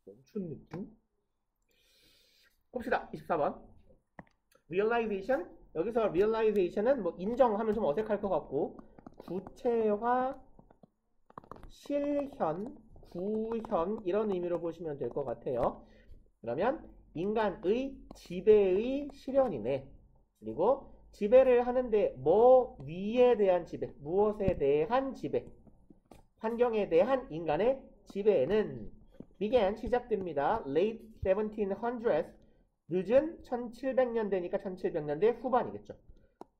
멈춘 느낌? 봅시다. 24번. realization. 여기서 realization은 뭐 인정하면 좀 어색할 것 같고, 구체화, 실현, 구현 이런 의미로 보시면 될 것 같아요. 그러면 인간의 지배의 실현이네. 그리고 지배를 하는데 뭐 위에 대한 지배, 무엇에 대한 지배, 환경에 대한 인간의 지배는 began 시작됩니다. late 1700s 늦은 1700년대니까 1700년대 후반이겠죠.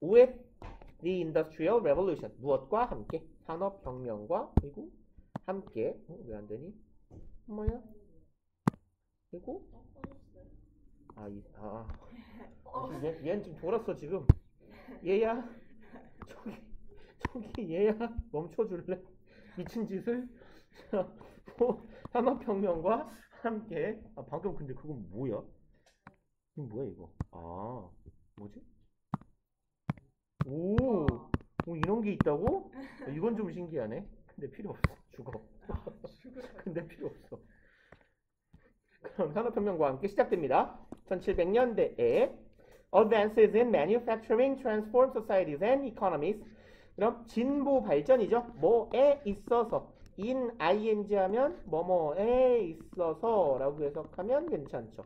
with the industrial revolution 무엇과 함께 산업혁명과 그리고 함께 왜 안 되니? 뭐야? 그리고 얘는 지금 돌았어 지금. 얘야 저기 얘야 멈춰줄래? 미친 짓을. 산업혁명과 함께 방금 근데 그건 뭐야? 이거 뭐야 이거? 뭐지? 오 이런 게 있다고? 이건 좀 신기하네. 근데 필요 없어. 죽어. 근데 필요 없어. 그럼 산업혁명과 함께 시작됩니다. 1700년대에 Advances in manufacturing transform societies and economies. 그럼 진보 발전이죠. 뭐에 있어서 in ing 하면 뭐뭐에 있어서 라고 해석하면 괜찮죠.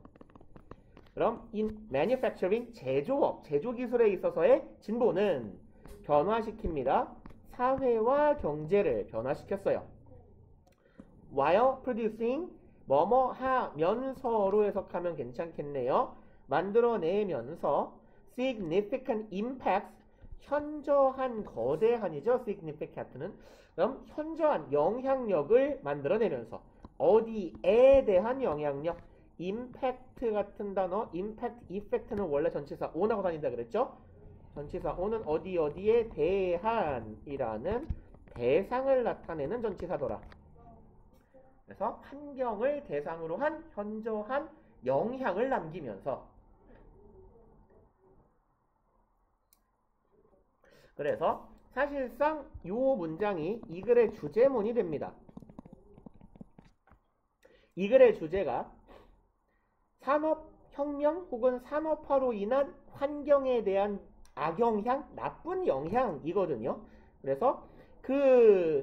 그럼 in manufacturing 제조업, 제조기술에 있어서의 진보는 변화시킵니다. 사회와 경제를 변화시켰어요. While producing 뭐뭐 하면서로 해석하면 괜찮겠네요. 만들어내면서 significant impacts 현저한 거대한이죠. significant는 그럼 현저한 영향력을 만들어내면서 어디에 대한 영향력 impact 같은 단어 impact, effect는 원래 전치사 on하고 다닌다 그랬죠. 전치사 on은 어디에 대한이라는 대상을 나타내는 전치사더라. 그래서 환경을 대상으로 한 현저한 영향을 남기면서 그래서 사실상 이 문장이 이 글의 주제문이 됩니다. 이 글의 주제가 산업혁명 혹은 산업화로 인한 환경에 대한 악영향, 나쁜 영향이거든요. 그래서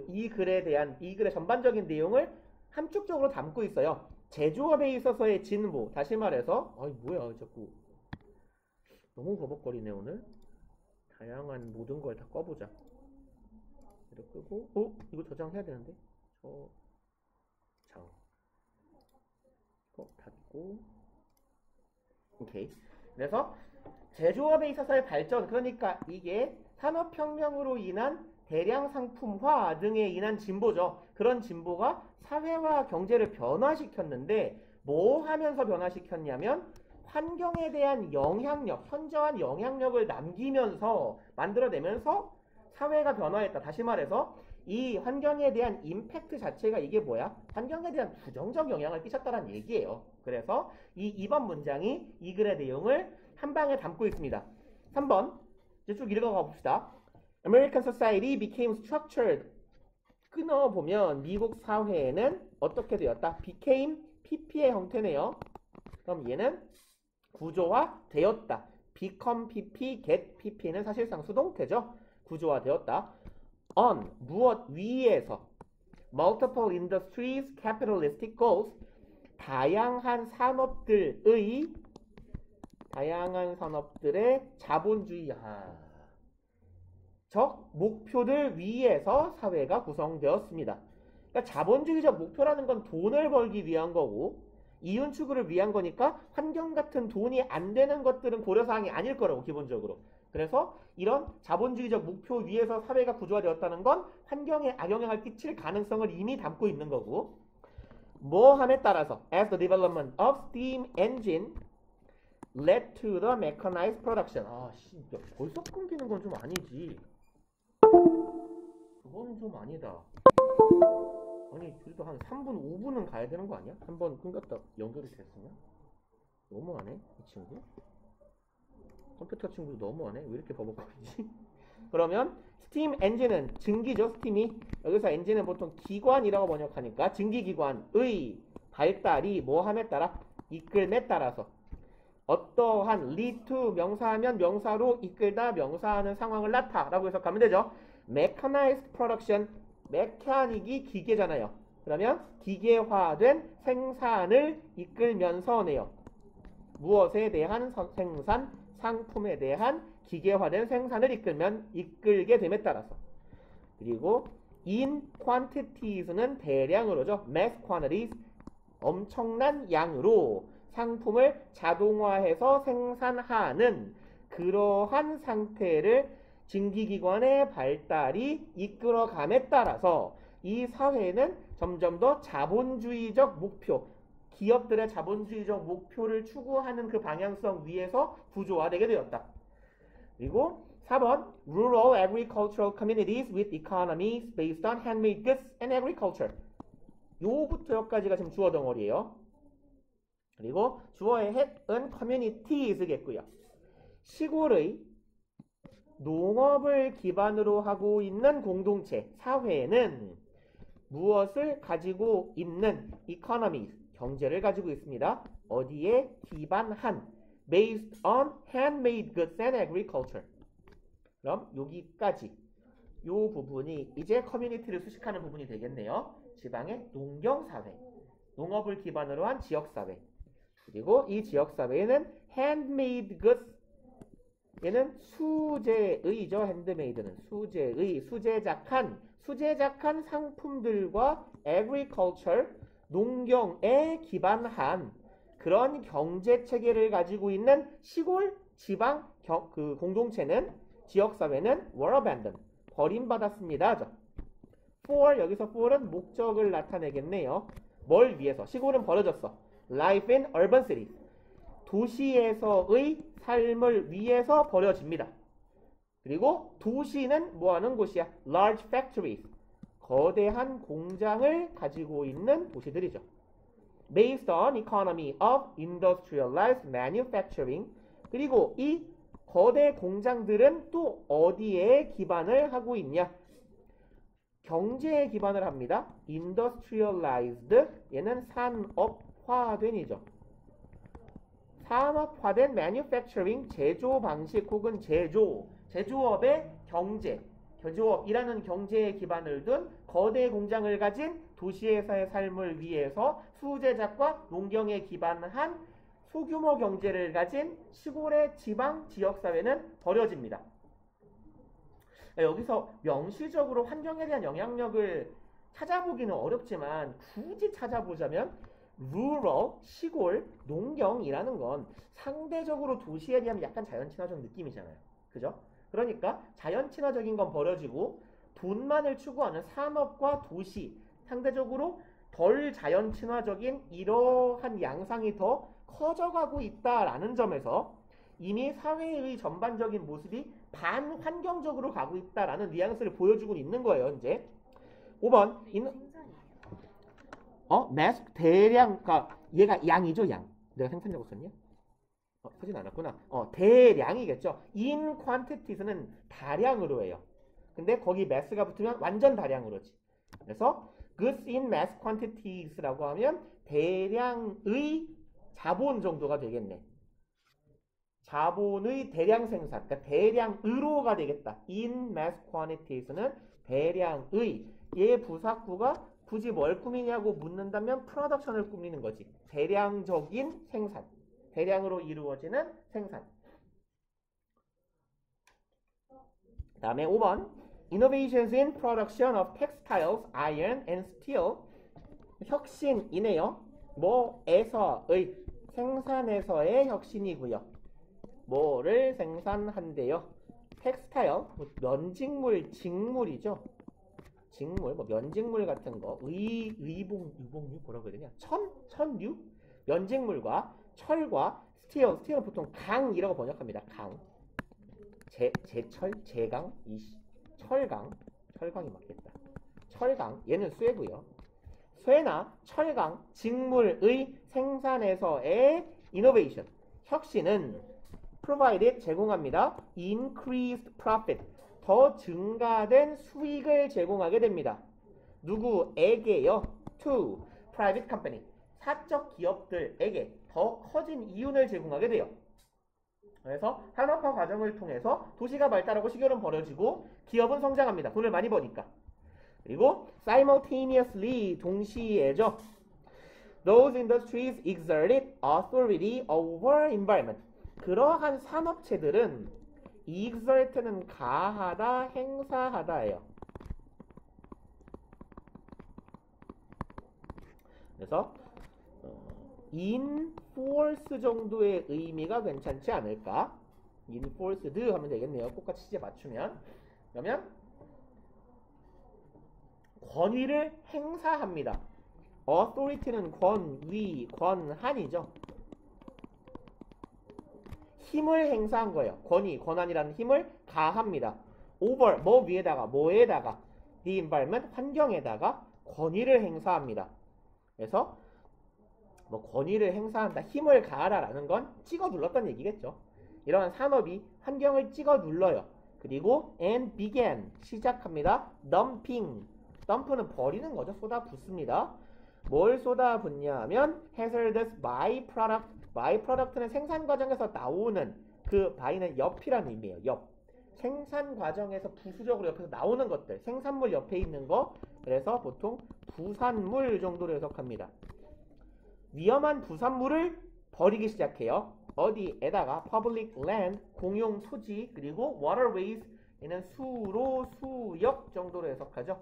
이 글의 전반적인 내용을 함축적으로 담고 있어요. 제조업에 있어서의 진보, 다시 말해서 뭐야 자꾸 너무 버벅거리네 오늘. 다양한 모든 걸 다 꺼보자. 이렇게 끄고 이거 저장해야 되는데 저장 닫고 오케이. 그래서 제조업에 있어서의 발전, 그러니까 이게 산업혁명으로 인한 대량 상품화 등에 인한 진보죠. 그런 진보가 사회와 경제를 변화시켰는데 뭐 하면서 변화시켰냐면 환경에 대한 영향력, 현저한 영향력을 남기면서 만들어내면서 사회가 변화했다. 다시 말해서 이 환경에 대한 임팩트 자체가 이게 뭐야? 환경에 대한 부정적 영향을 끼쳤다는 얘기예요. 그래서 이 2번 문장이 이 글의 내용을 한 방에 담고 있습니다. 3번 이제 쭉 읽어가 봅시다. American society became structured. 끊어보면 미국 사회는 어떻게 되었다? became pp의 형태네요. 그럼 얘는 구조화되었다. become pp, get pp는 사실상 수동태죠. 구조화되었다. on 무엇 위에서 multiple industries, capitalistic goals 다양한 산업들의 자본주의 적 목표들 위에서 사회가 구성되었습니다. 그러니까 자본주의적 목표라는 건 돈을 벌기 위한 거고 이윤 추구를 위한 거니까 환경 같은 돈이 안 되는 것들은 고려사항이 아닐 거라고 기본적으로. 그래서 이런 자본주의적 목표 위에서 사회가 구조화되었다는 건 환경에 악영향을 끼칠 가능성을 이미 담고 있는 거고 뭐함에 따라서 as the development of steam engine led to the mechanized production. 벌써 끊기는 건 좀 아니지. 그건 좀 아니다. 아니 그래도 한 3분 5분은 가야 되는 거 아니야? 한번 끊겼다 연결이 됐으면. 너무하네 이 친구. 컴퓨터 친구 너무하네. 왜 이렇게 버벅거리지? 그러면 스팀 엔진은 증기죠. 스팀이 여기서 엔진은 보통 기관이라고 번역하니까 증기기관의 발달이 뭐함에 따라? 이끌음에 따라서 어떠한 lead to 명사하면 명사로 이끌다 명사하는 상황을 나타라고 해석하면 되죠. mechanized production, 메카닉이 기계잖아요. 그러면 기계화된 생산을 이끌면서네요. 무엇에 대한 생산, 상품에 대한 기계화된 생산을 이끌게 됨에 따라서. 그리고 in quantities는 대량으로죠. mass quantities, 엄청난 양으로 상품을 자동화해서 생산하는 그러한 상태를 증기기관의 발달이 이끌어감에 따라서 이 사회는 점점 더 자본주의적 목표, 기업들의 자본주의적 목표를 추구하는 그 방향성 위에서 구조화되게 되었다. 그리고 4번 Rural agricultural communities with economies based on handmade goods and agriculture. 요부터 여기까지가 지금 주어 덩어리예요. 그리고 주어의 핵은 communities겠고요. 시골의 농업을 기반으로 하고 있는 공동체, 사회는 무엇을 가지고 있는 economies, 경제를 가지고 있습니다. 어디에 기반한 based on handmade goods and agriculture. 그럼 여기까지 요 부분이 이제 커뮤니티를 수식하는 부분이 되겠네요. 지방의 농경사회, 농업을 기반으로 한 지역사회. 그리고 이 지역사회에는 handmade goods, 얘는 수제의죠. 핸드메이드는 수제작한 상품들과 agriculture, 농경에 기반한 그런 경제 체계를 가지고 있는 시골 지방 그 공동체는 지역사회는 were abandoned, 버림받았습니다. for, 여기서 for은 목적을 나타내겠네요. 뭘 위해서? 시골은 버려졌어. life in urban cities, 도시에서의 삶을 위해서 버려집니다. 그리고 도시는 뭐하는 곳이야? large factories, 거대한 공장을 가지고 있는 도시들이죠. based on economy of industrialized manufacturing. 그리고 이 거대 공장들은 또 어디에 기반을 하고 있냐? 경제에 기반을 합니다. industrialized, 얘는 산업화된이죠. 산업화된 manufacturing, 제조 방식 혹은 제조업의 경제, 제조업이라는 경제에 기반을 둔 거대 공장을 가진 도시에서의 삶을 위해서 수제작과 농경에 기반한 소규모 경제를 가진 시골의 지방 지역사회는 버려집니다. 여기서 명시적으로 환경에 대한 영향력을 찾아보기는 어렵지만 굳이 찾아보자면 rural, 시골, 농경이라는 건 상대적으로 도시에 비하면 약간 자연친화적 느낌이잖아요. 그죠? 그러니까 자연친화적인 건 버려지고 돈만을 추구하는 산업과 도시, 상대적으로 덜 자연친화적인 이러한 양상이 더 커져가고 있다라는 점에서 이미 사회의 전반적인 모습이 반환경적으로 가고 있다라는 뉘앙스를 보여주고 있는 거예요. 이제 5번 mass, 대량, 그러니까 얘가 양이죠. 양. 내가 생산자고 썼냐? 쓰진 않았구나. 대량이겠죠. in quantities는 다량으로 해요. 근데 거기 mass가 붙으면 완전 다량으로지. 그래서 goods in mass quantities라고 하면 대량의 자본 정도가 되겠네. 자본의 대량 생산, 그러니까 대량의로가 되겠다. in mass quantities는 대량의, 얘 부사구가 굳이 뭘 꾸미냐고 묻는다면 프로덕션을 꾸미는 거지. 대량적인 생산, 대량으로 이루어지는 생산. 그 다음에 5번 Innovations in production of textiles, iron and steel. 혁신이네요. 뭐에서의, 생산에서의 혁신이고요. 뭐를 생산한대요? 텍스타일, 면직물, 직물이죠. 직물, 면직물 같은 거, 유봉류 뭐라고 해야 되냐? 천류? 면직물과 철과 스틸은 보통 강이라고 번역합니다. 강. 제철, 제강, 철강이 맞겠다. 철강, 얘는 쇠고요. 쇠나 철강, 직물의 생산에서의 innovation, 혁신은 provided, 제공합니다. increased profit, 더 증가된 수익을 제공하게 됩니다. 누구에게요? to private company, 사적 기업들에게 더 커진 이윤을 제공하게 돼요. 그래서 산업화 과정을 통해서 도시가 발달하고 시결은 벌어지고 기업은 성장합니다. 돈을 많이 버니까. 그리고 simultaneously 동시에죠. Those industries exerted authority over environment. 그러한 산업체들은 exert는 가하다, 행사하다예요. 그래서 enforce 정도의 의미가 괜찮지 않을까? enforced 하면 되겠네요. 똑같이 시제 맞추면. 그러면 권위를 행사합니다. authority는 권위, 권한이죠. 힘을 행사한 거예요. 권위, 권한이라는 힘을 가합니다. over, 뭐 위에다가, 뭐에다가, the environment, 환경에다가 권위를 행사합니다. 그래서 뭐 권위를 행사한다, 힘을 가하라라는 건 찍어 눌렀다는 얘기겠죠. 이러한 산업이 환경을 찍어 눌러요. 그리고 and began, 시작합니다. dumping, dump는 버리는 거죠. 쏟아 붓습니다. 뭘 쏟아 붓냐 하면 hazardous byproduct, byproduct는 생산 과정에서 나오는, 그 by는 옆이라는 의미예요. 옆. 생산 과정에서 부수적으로 옆에서 나오는 것들, 생산물 옆에 있는 거, 그래서 보통 부산물 정도로 해석합니다. 위험한 부산물을 버리기 시작해요. 어디에다가 public land, 공용 토지, 그리고 waterways, 얘는 수로, 수역 정도로 해석하죠.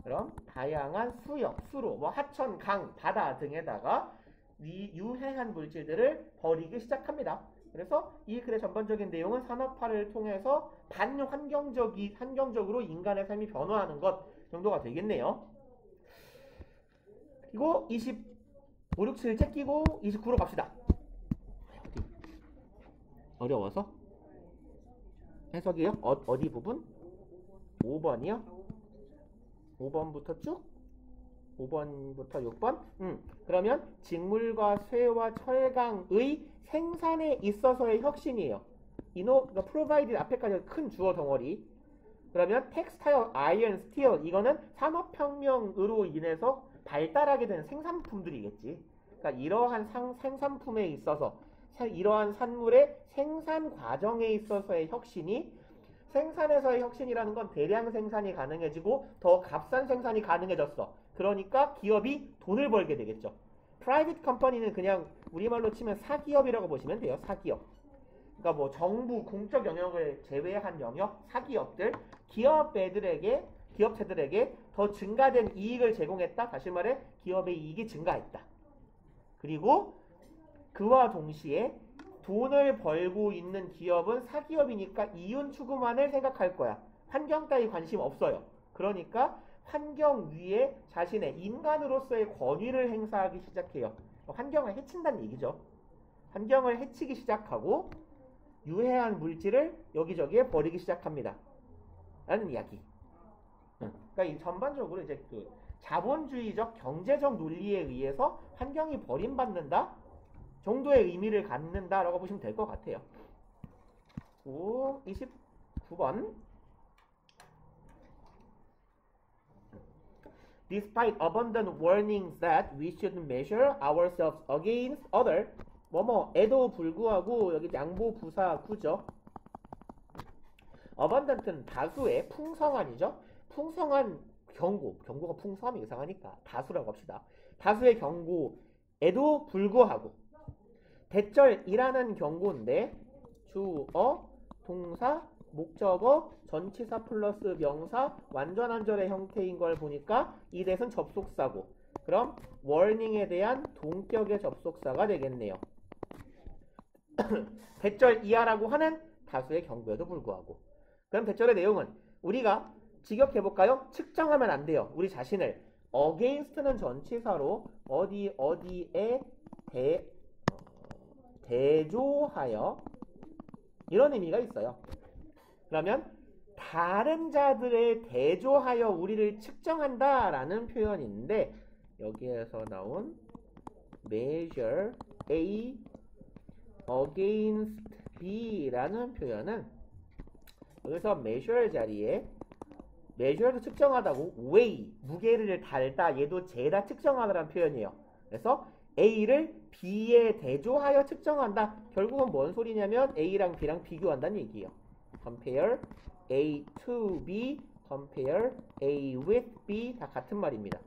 그럼 다양한 수역, 수로, 뭐 하천, 강, 바다 등에다가 유해한 물질들을 버리기 시작합니다. 그래서 이 글의 전반적인 내용은 산업화를 통해서 반환경적으로 인간의 삶이 변화하는 것 정도가 되겠네요. 그리고 25, 6, 7 제끼고 29로 갑시다. 어려워서? 해석이요? 어디 부분? 5번이요? 5번부터 쭉? 5번부터 6번? 그러면 직물과 쇠와 철강의 생산에 있어서의 혁신이에요. 그러니까 provided 앞에까지 큰 주어 덩어리. 그러면 textile, iron, steel, 이거는 산업혁명으로 인해서 발달하게 된 생산품들이겠지. 그러니까 이러한 생산품에 있어서, 이러한 산물의 생산 과정에 있어서의 혁신이, 생산에서의 혁신이라는 건 대량 생산이 가능해지고 더 값싼 생산이 가능해졌어. 그러니까 기업이 돈을 벌게 되겠죠. 프라이빗 컴퍼니는 그냥 우리말로 치면 사기업이라고 보시면 돼요. 사기업. 그러니까 뭐 정부, 공적 영역을 제외한 영역, 사기업들, 기업체들에게 더 증가된 이익을 제공했다. 다시 말해 기업의 이익이 증가했다. 그리고 그와 동시에 돈을 벌고 있는 기업은 사기업이니까 이윤 추구만을 생각할 거야. 환경 따위 관심 없어요. 그러니까 환경 위에 자신의 인간으로서의 권위를 행사하기 시작해요. 환경을 해친다는 얘기죠. 환경을 해치기 시작하고 유해한 물질을 여기저기에 버리기 시작합니다. 라는 이야기. 그러니까 이 전반적으로 이제 그 자본주의적 경제적 논리에 의해서 환경이 버림받는다 정도의 의미를 갖는다라고 보시면 될 것 같아요. 29번. Despite abundant warnings that we should measure ourselves against other, 뭐뭐에도 불구하고, 여기 양보 부사 구죠. abundant는 다수의, 풍성한이죠. 풍성한 경고가 풍성하면 이상하니까 다수라고 합시다. 다수의 경고에도 불구하고, 대절이라는 경고인데 주어, 동사, 목적어, 전치사 플러스 명사, 완전한절의 형태인 걸 보니까 이 대은 접속사고, 그럼 warning에 대한 동격의 접속사가 되겠네요. 대절 이하라고 하는 다수의 경고에도 불구하고. 그럼 대절의 내용은 우리가 직역해볼까요? 측정하면 안 돼요. 우리 자신을. against는 전치사로 어디에 대조하여, 이런 의미가 있어요. 그러면 다른 자들에 대조하여 우리를 측정한다 라는 표현인데, 여기에서 나온 measure A against B 라는 표현은, 여기서 measure 자리에 measure도 측정하다고, weigh 무게를 달다, 얘도 재다 측정하다라는 표현이에요. 그래서 A를 B에 대조하여 측정한다. 결국은 뭔 소리냐면 A랑 B랑 비교한다는 얘기예요. compare A to B, compare A with B 다 같은 말입니다.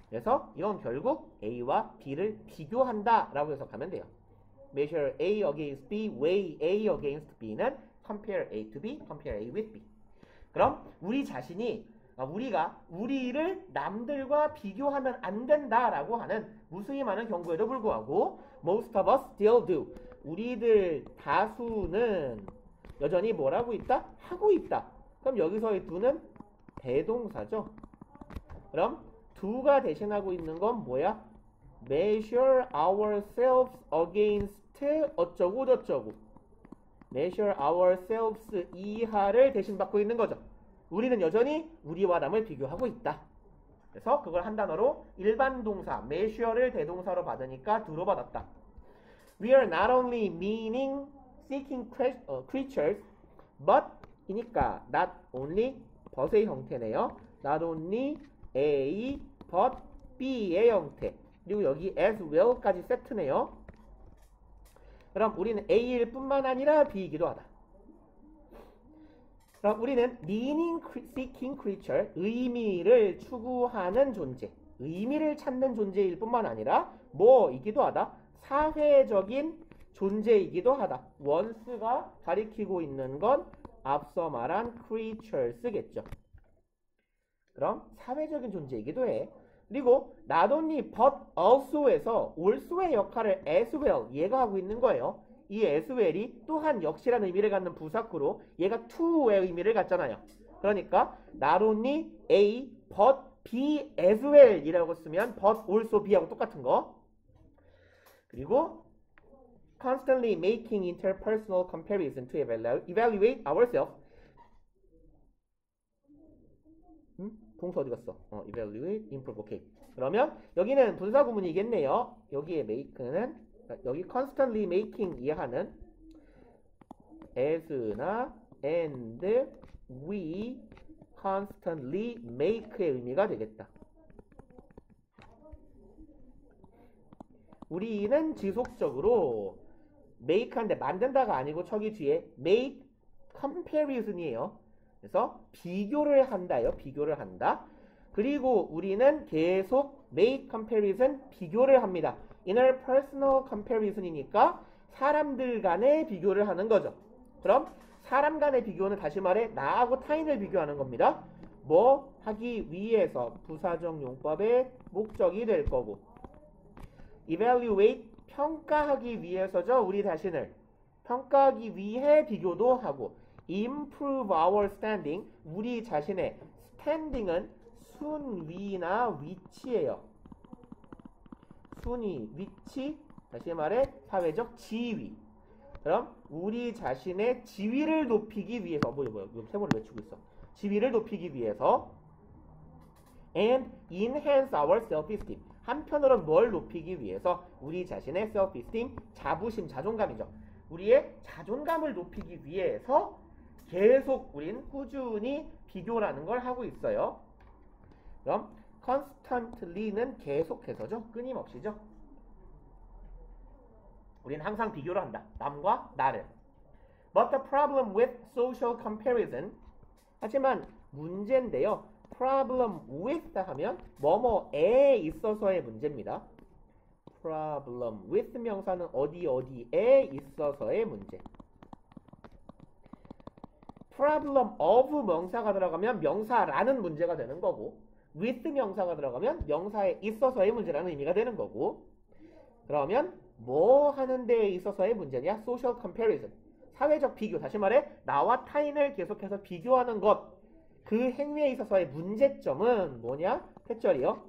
그래서 이건 결국 A와 B를 비교한다 라고 해석하면 돼요. measure A against B, weigh A against B는 compare A to B, compare A with B. 그럼 우리 자신이 우리가 우리를 남들과 비교하면 안 된다라고 하는 무수히 많은 경고에도 불구하고 most of us still do. 우리들 다수는 여전히 뭐라고 있다? 하고 있다. 그럼 여기서의 do는 대동사죠. 그럼 do가 대신하고 있는 건 뭐야? measure ourselves against 어쩌고 저쩌고. measure ourselves 이하를 대신 받고 있는 거죠. 우리는 여전히 우리와 남을 비교하고 있다. 그래서 그걸 한 단어로 일반 동사 measure를 대동사로 받으니까 do로 받았다. We are not only meaning seeking creatures but 이니까 not only but의 형태네요. not only A but B의 형태. 그리고 여기 as well까지 세트네요. 그럼 우리는 A일 뿐만 아니라 B이기도 하다. 그럼 우리는 meaning seeking creature, 의미를 추구하는 존재, 의미를 찾는 존재일 뿐만 아니라 뭐이기도 하다? 사회적인 존재이기도 하다. once가 가리키고 있는 건 앞서 말한 creatures겠죠. 그럼 사회적인 존재이기도 해. 그리고 not only but also에서 also의 역할을 as well 얘가 하고 있는 거예요. 이 as well이 또한 역시라는 의미를 갖는 부사구로 얘가 to의 의미를 갖잖아요. 그러니까 not only A but B as well 이라고 쓰면 but also B하고 똑같은 거. 그리고 constantly making interpersonal comparison to evaluate ourselves. 동사 어디 갔어? evaluate, improve, 오케이. 그러면 여기는 분사 구문이겠네요. 여기에 make는 여기 constantly making 이해하는 as나 and we constantly make의 의미가 되겠다. 우리는 지속적으로 make한데 만든다가 아니고 저기 뒤에 make comparison이에요. 그래서 비교를 한다요. 비교를 한다. 그리고 우리는 계속 make comparison 비교를 합니다. interpersonal comparison이니까 사람들 간의 비교를 하는 거죠. 그럼 사람 간의 비교는 다시 말해 나하고 타인을 비교하는 겁니다. 뭐 하기 위해서 부사적 용법의 목적이 될 거고 evaluate 평가하기 위해서죠. 우리 자신을 평가하기 위해 비교도 하고 improve our standing 우리 자신의 standing은 순위나 위치예요. 순위, 위치, 다시 말해 사회적 지위. 그럼 우리 자신의 지위를 높이기 위해서 뭐야 세모를 외치고 있어. 지위를 높이기 위해서 and enhance our self-esteem 한편으로는 뭘 높이기 위해서 우리 자신의 self-esteem 자부심, 자존감이죠. 우리의 자존감을 높이기 위해서 계속 우린 꾸준히 비교라는 걸 하고 있어요. 그럼 constantly는 계속해서죠. 끊임없이죠. 우린 항상 비교를 한다. 남과 나를. But the problem with social comparison 하지만 문제인데요. problem with 하면 뭐뭐에 있어서의 문제입니다. problem with 명사는 어디에 있어서의 문제. problem of 명사가 들어가면 명사라는 문제가 되는 거고 with 명사가 들어가면 명사에 있어서의 문제라는 의미가 되는 거고 그러면 뭐 하는 데에 있어서의 문제냐? social comparison 사회적 비교 다시 말해 나와 타인을 계속해서 비교하는 것 그 행위에 있어서의 문제점은 뭐냐? 태절이요.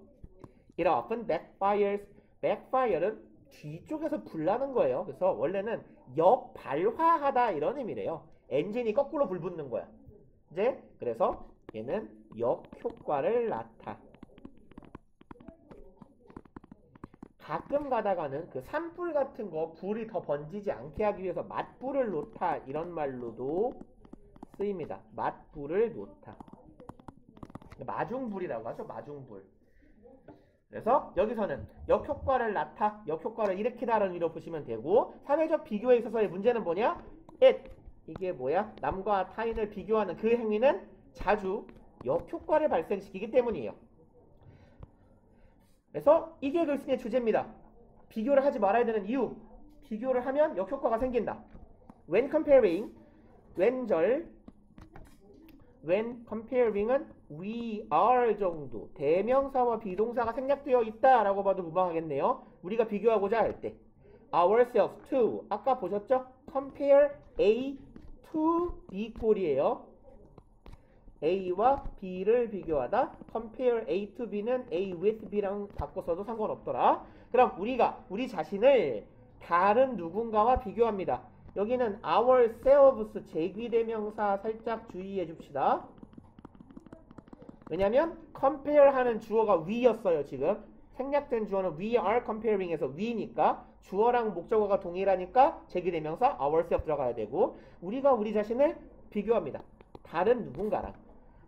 It often backfires. backfire는 뒤쪽에서 불나는 거예요. 그래서 원래는 역발화하다 이런 의미래요. 엔진이 거꾸로 불 붙는 거야. 이제 그래서 얘는 역효과를 낳다. 가끔 가다가는 그 산불 같은 거 불이 더 번지지 않게 하기 위해서 맞불을 놓다 이런 말로도 쓰입니다. 맞불을 놓다. 마중불이라고 하죠. 마중불. 그래서 여기서는 역효과를 역효과를 일으키다라는 의미로 보시면 되고, 사회적 비교에 있어서의 문제는 뭐냐? 이게 뭐야? 남과 타인을 비교하는 그 행위는 자주 역효과를 발생시키기 때문이에요. 그래서 이게 글쓰기의 주제입니다. 비교를 하지 말아야 되는 이유. 비교를 하면 역효과가 생긴다. When comparing은 we are 정도, 대명사와 비동사가 생략되어 있다라고 봐도 무방하겠네요. 우리가 비교하고자 할 때 ourselves to, 아까 보셨죠? compare A to B 꼴이에요. A와 B를 비교하다. compare A to B는 A with B랑 바꿔서도 상관없더라. 그럼 우리가 우리 자신을 다른 누군가와 비교합니다. 여기는 ourselves 제귀대명사 살짝 주의해 줍시다. 왜냐면 compare 하는 주어가 we였어요. 지금 생략된 주어는 we are comparing에서 we니까 주어랑 목적어가 동일하니까 제귀대명사 ourselves 들어가야 되고, 우리가 우리 자신을 비교합니다. 다른 누군가랑.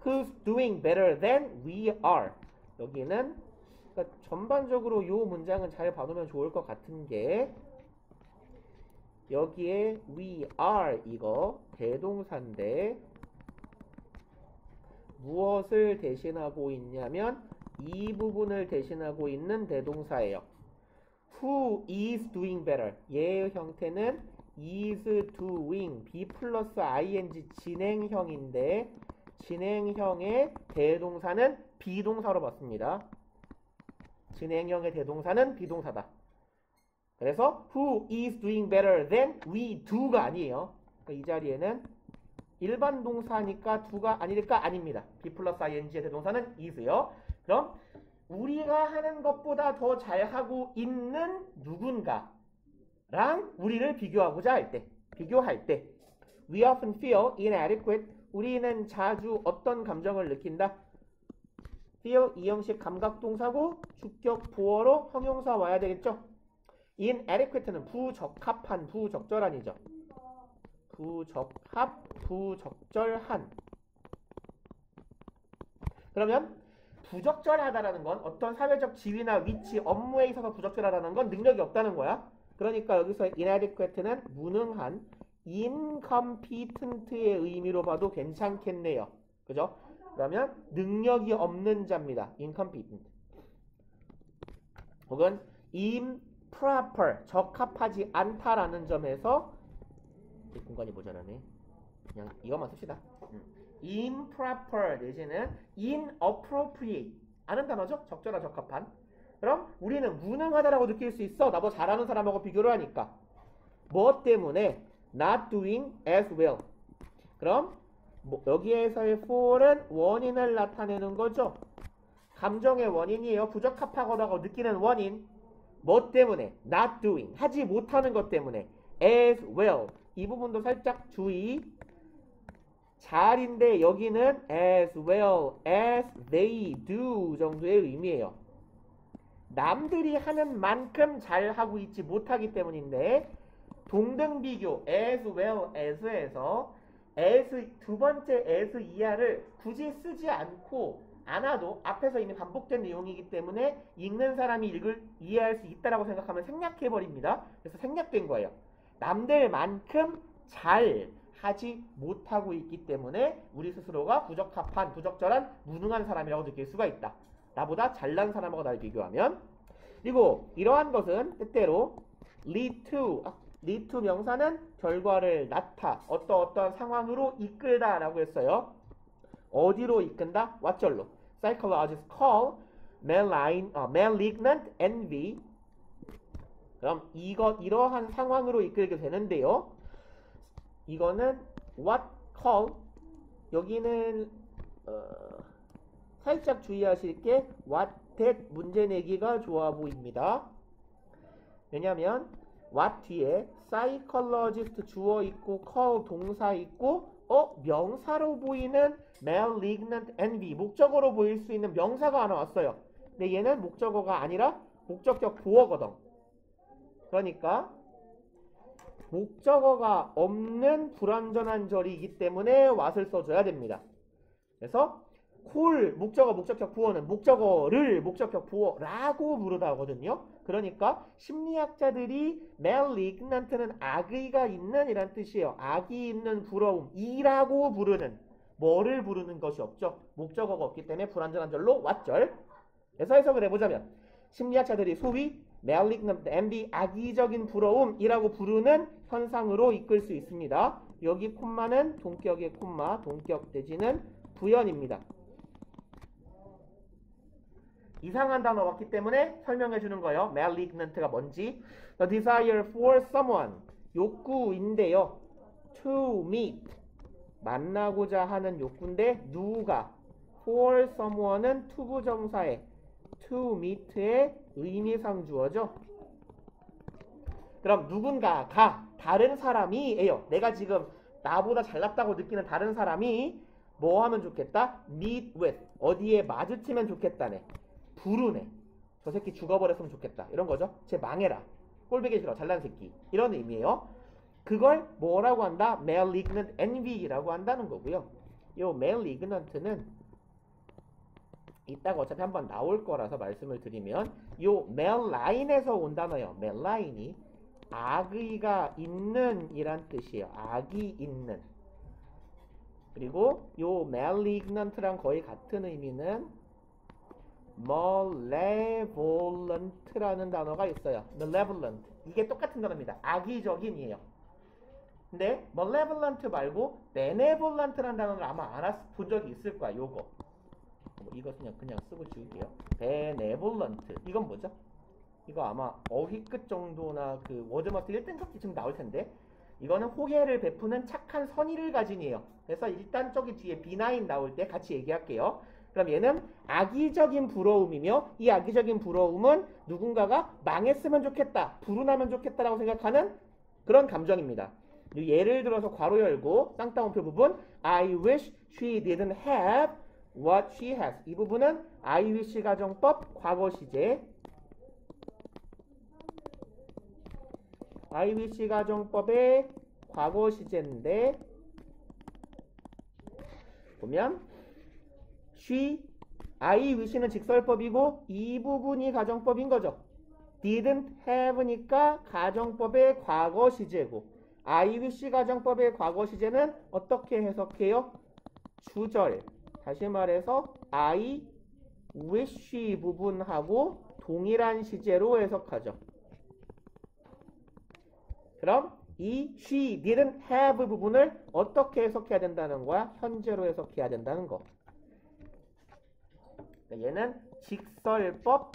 Who's doing better than we are. 여기는 그러니까 전반적으로 이 문장은 잘 봐두면 좋을 것 같은 게, 여기에 we are 이거 대동사인데 무엇을 대신하고 있냐면 이 부분을 대신하고 있는 대동사예요. Who is doing better. 얘의 형태는 is doing be 플러스 ing 진행형인데, 진행형의 대동사는 비동사로 봤습니다. 진행형의 대동사는 비동사다. 그래서 who is doing better than we do가 아니에요. 그러니까 이 자리에는 일반 동사니까 do가 아닐까? 아닙니다. be 플러스 ing의 대동사는 is요. 그럼 우리가 하는 것보다 더 잘하고 있는 누군가랑 우리를 비교하고자 할 때, 비교할 때 we often feel inadequate. 우리는 자주 어떤 감정을 느낀다? feel 이형식 감각동사고 주격 보어로 형용사 와야 되겠죠? inadequate는 부적합한, 부적절한이죠. 부적합, 부적절한. 그러면 부적절하다라는 건 어떤 사회적 지위나 위치, 업무에 있어서 부적절하다는 건 능력이 없다는 거야. 그러니까 여기서 inadequate는 무능한, incompetent의 의미로 봐도 괜찮겠네요. 그죠? 그러면 능력이 없는 자입니다. incompetent. 혹은 improper, 적합하지 않다라는 점에서 공간이 모자라네. 그냥 이것만 씁시다. improper 내지는 inappropriate. 아는 단어죠? 적절한, 적합한. 그럼 우리는 무능하다라고 느낄 수 있어. 나보다 잘하는 사람하고 비교를 하니까. 뭐 때문에? not doing as well. 그럼 여기에서의 for은 원인을 나타내는 거죠. 감정의 원인이에요. 부적합하다고 느끼는 원인. 뭐 때문에? not doing. 하지 못하는 것 때문에. as well. 이 부분도 살짝 주의. 잘인데 여기는 as well as they do 정도의 의미예요. 남들이 하는 만큼 잘하고 있지 못하기 때문인데, 동등 비교 as well as에서 as 두 번째 as 이하를 굳이 쓰지 않고 않아도 앞에서 이미 반복된 내용이기 때문에 읽는 사람이 이해할 수 있다라고 생각하면 생략해버립니다. 그래서 생략된 거예요. 남들만큼 잘 하지 못하고 있기 때문에 우리 스스로가 부적합한, 부적절한, 무능한 사람이라고 느낄 수가 있다. 나보다 잘난 사람하고 나를 비교하면. 그리고 이러한 것은 때때로 lead to 명사는 결과를 어떤 상황으로 이끌다 라고 했어요. 어디로 이끈다? 왓절로. Psychologists call malignant envy. 그럼 이러한 상황으로 이끌게 되는데요. 이거는 what call, 여기는 살짝 주의하실 게 what that 문제 내기가 좋아 보입니다. 왜냐면 what 뒤에 psychologist 주어 있고 call 동사 있고 명사로 보이는 malignant envy 목적어로 보일 수 있는 명사가 하나 왔어요. 근데 얘는 목적어가 아니라 목적격 보어거든. 그러니까 목적어가 없는 불완전한 절이기 때문에 what을 써줘야 됩니다. 그래서 콜 목적어 목적격 부어는 목적어를 목적격 부어라고 부르다거든요. 그러니까 심리학자들이 malignant는 악의가 있는 이란 뜻이에요. 악이 있는 부러움이라고 부르는 뭐를 부르는 것이 없죠. 목적어가 없기 때문에 불완전한 절로 왓절. 그래서 해석을 해보자면 심리학자들이 소위 malignant, envy, 악의적인 부러움이라고 부르는 현상으로 이끌 수 있습니다. 여기 콤마는 동격의 콤마, 동격 대지는 부연입니다. 이상한 단어 왔기 때문에 설명해 주는 거예요. malignant가 뭔지. The desire for someone, 욕구인데요. to meet, 만나고자 하는 욕구인데 누가 for someone은 to 부정사에 to meet의 의미상 주어죠. 그럼 누군가가 다른 사람이에요. 내가 지금 나보다 잘났다고 느끼는 다른 사람이 뭐 하면 좋겠다? meet with, 어디에 마주치면 좋겠다네. 부르네. 저 새끼 죽어버렸으면 좋겠다. 이런 거죠. 쟤 망해라. 꼴보기 싫어. 잘난 새끼. 이런 의미예요. 그걸 뭐라고 한다? malignant envy라고 한다는 거고요. 이 malignant는 이따가 어차피 한번 나올 거라서 말씀을 드리면 이 malign에서 온 단어예요. malign이 악의가 있는 이란 뜻이에요. 악이 있는. 그리고 이 malignant랑 거의 같은 의미는 malevolent라는 단어가 있어요. malevolent. 이게 똑같은 단어입니다. 악의적인이에요. 근데 malevolent 말고 benevolent라는 단어를 아마 본 적이 있을 거야. 요거. 이거 그냥 쓰고 지울게요. benevolent. 이건 뭐죠? 이거 아마 어휘끝 정도나 그 워드마스 1등급쯤 나올 텐데 이거는 호혜를 베푸는 착한 선의를 가진이에요. 그래서 일단 저기 뒤에 B9 나올 때 같이 얘기할게요. 그럼 얘는 악의적인 부러움이며 이 악의적인 부러움은 누군가가 망했으면 좋겠다, 불운하면 좋겠다라고 생각하는 그런 감정입니다. 예를 들어서 괄호 열고 쌍따옴표 부분 I wish she didn't have what she has. 이 부분은 I wish 가정법 과거 시제 I wish 가정법의 과거 시제인데 보면 she, I wish는 직설법이고 이 부분이 가정법인 거죠. didn't have니까 가정법의 과거 시제고 I wish 가정법의 과거 시제는 어떻게 해석해요? 주절. 다시 말해서 I wish 부분하고 동일한 시제로 해석하죠. 그럼 이 she didn't have 부분을 어떻게 해석해야 된다는 거야? 현재로 해석해야 된다는 거. 얘는 직설법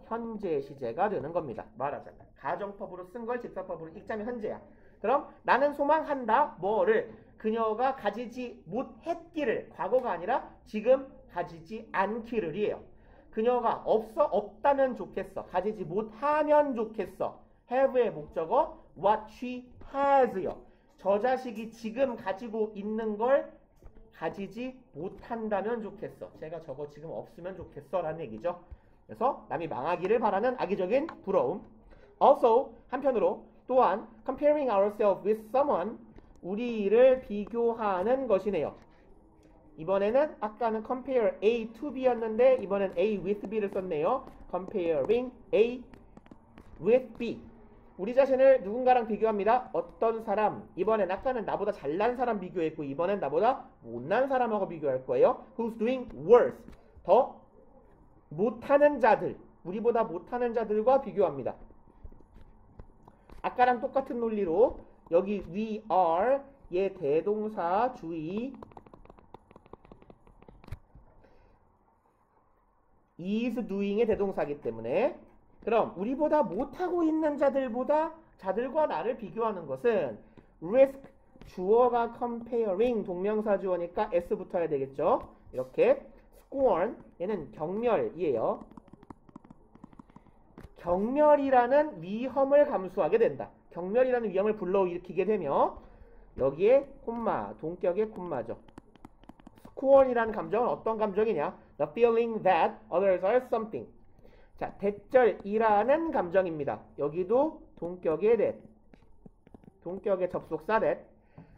현재 시제가 되는 겁니다. 말하자면 가정법으로 쓴 걸 직설법으로 읽자면 현재야. 그럼 나는 소망한다. 뭐를? 그녀가 가지지 못했기를. 과거가 아니라 지금 가지지 않기를 이에요. 그녀가 없다면 좋겠어. 가지지 못하면 좋겠어. have의 목적어 what she has요. 저 자식이 지금 가지고 있는 걸 가지지 못한다면 좋겠어. 제가 저거 지금 없으면 좋겠어 라는 얘기죠. 그래서 남이 망하기를 바라는 악의적인 부러움. Also 한편으로 또한 comparing ourselves with someone, 우리를 비교하는 것이네요. 이번에는 아까는 compare A to B였는데 이번엔 A with B를 썼네요. comparing A with B. 우리 자신을 누군가랑 비교합니다. 어떤 사람? 이번엔 아까는 나보다 잘난 사람 비교했고 이번엔 나보다 못난 사람하고 비교할 거예요. Who's doing worse? 더 못하는 자들, 우리보다 못하는 자들과 비교합니다. 아까랑 똑같은 논리로 여기 we are 얘 대동사 주의 is doing의 대동사이기 때문에 그럼 우리보다 못하고 있는 자들과 나를 비교하는 것은 risk, 주어가 comparing, 동명사 주어니까 s 붙어야 되겠죠. 이렇게 scorn, 얘는 경멸이에요. 경멸이라는 위험을 감수하게 된다. 경멸이라는 위험을 불러일으키게 되며 여기에 콤마, 동격의 콤마죠. scorn이라는 감정은 어떤 감정이냐? The feeling that others are something. 자, 대절이라는 감정입니다. 여기도 동격의 that, 동격의 접속사 that.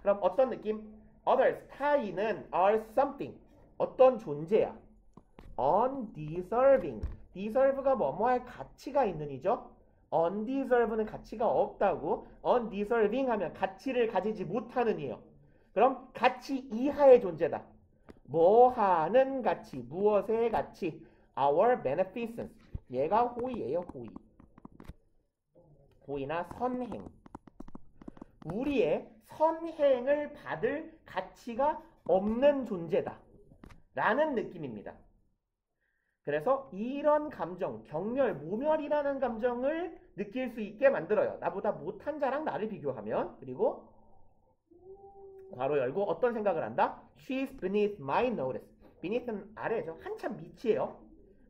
그럼 어떤 느낌? Others, 타인은 are something, 어떤 존재야. undeserving. deserve가 뭐뭐할 가치가 있는 이죠. undeserve는 가치가 없다고. undeserving 하면 가치를 가지지 못하는 이에요. 그럼 가치 이하의 존재다. 뭐 하는 가치, 무엇의 가치. our beneficence. 얘가 호의예요, 호의. 호의나 선행. 우리의 선행을 받을 가치가 없는 존재다. 라는 느낌입니다. 그래서 이런 감정, 경멸, 모멸이라는 감정을 느낄 수 있게 만들어요. 나보다 못한 자랑 나를 비교하면. 그리고 괄호 열고 어떤 생각을 한다? She's beneath my notice. beneath는 아래죠. 한참 밑이에요.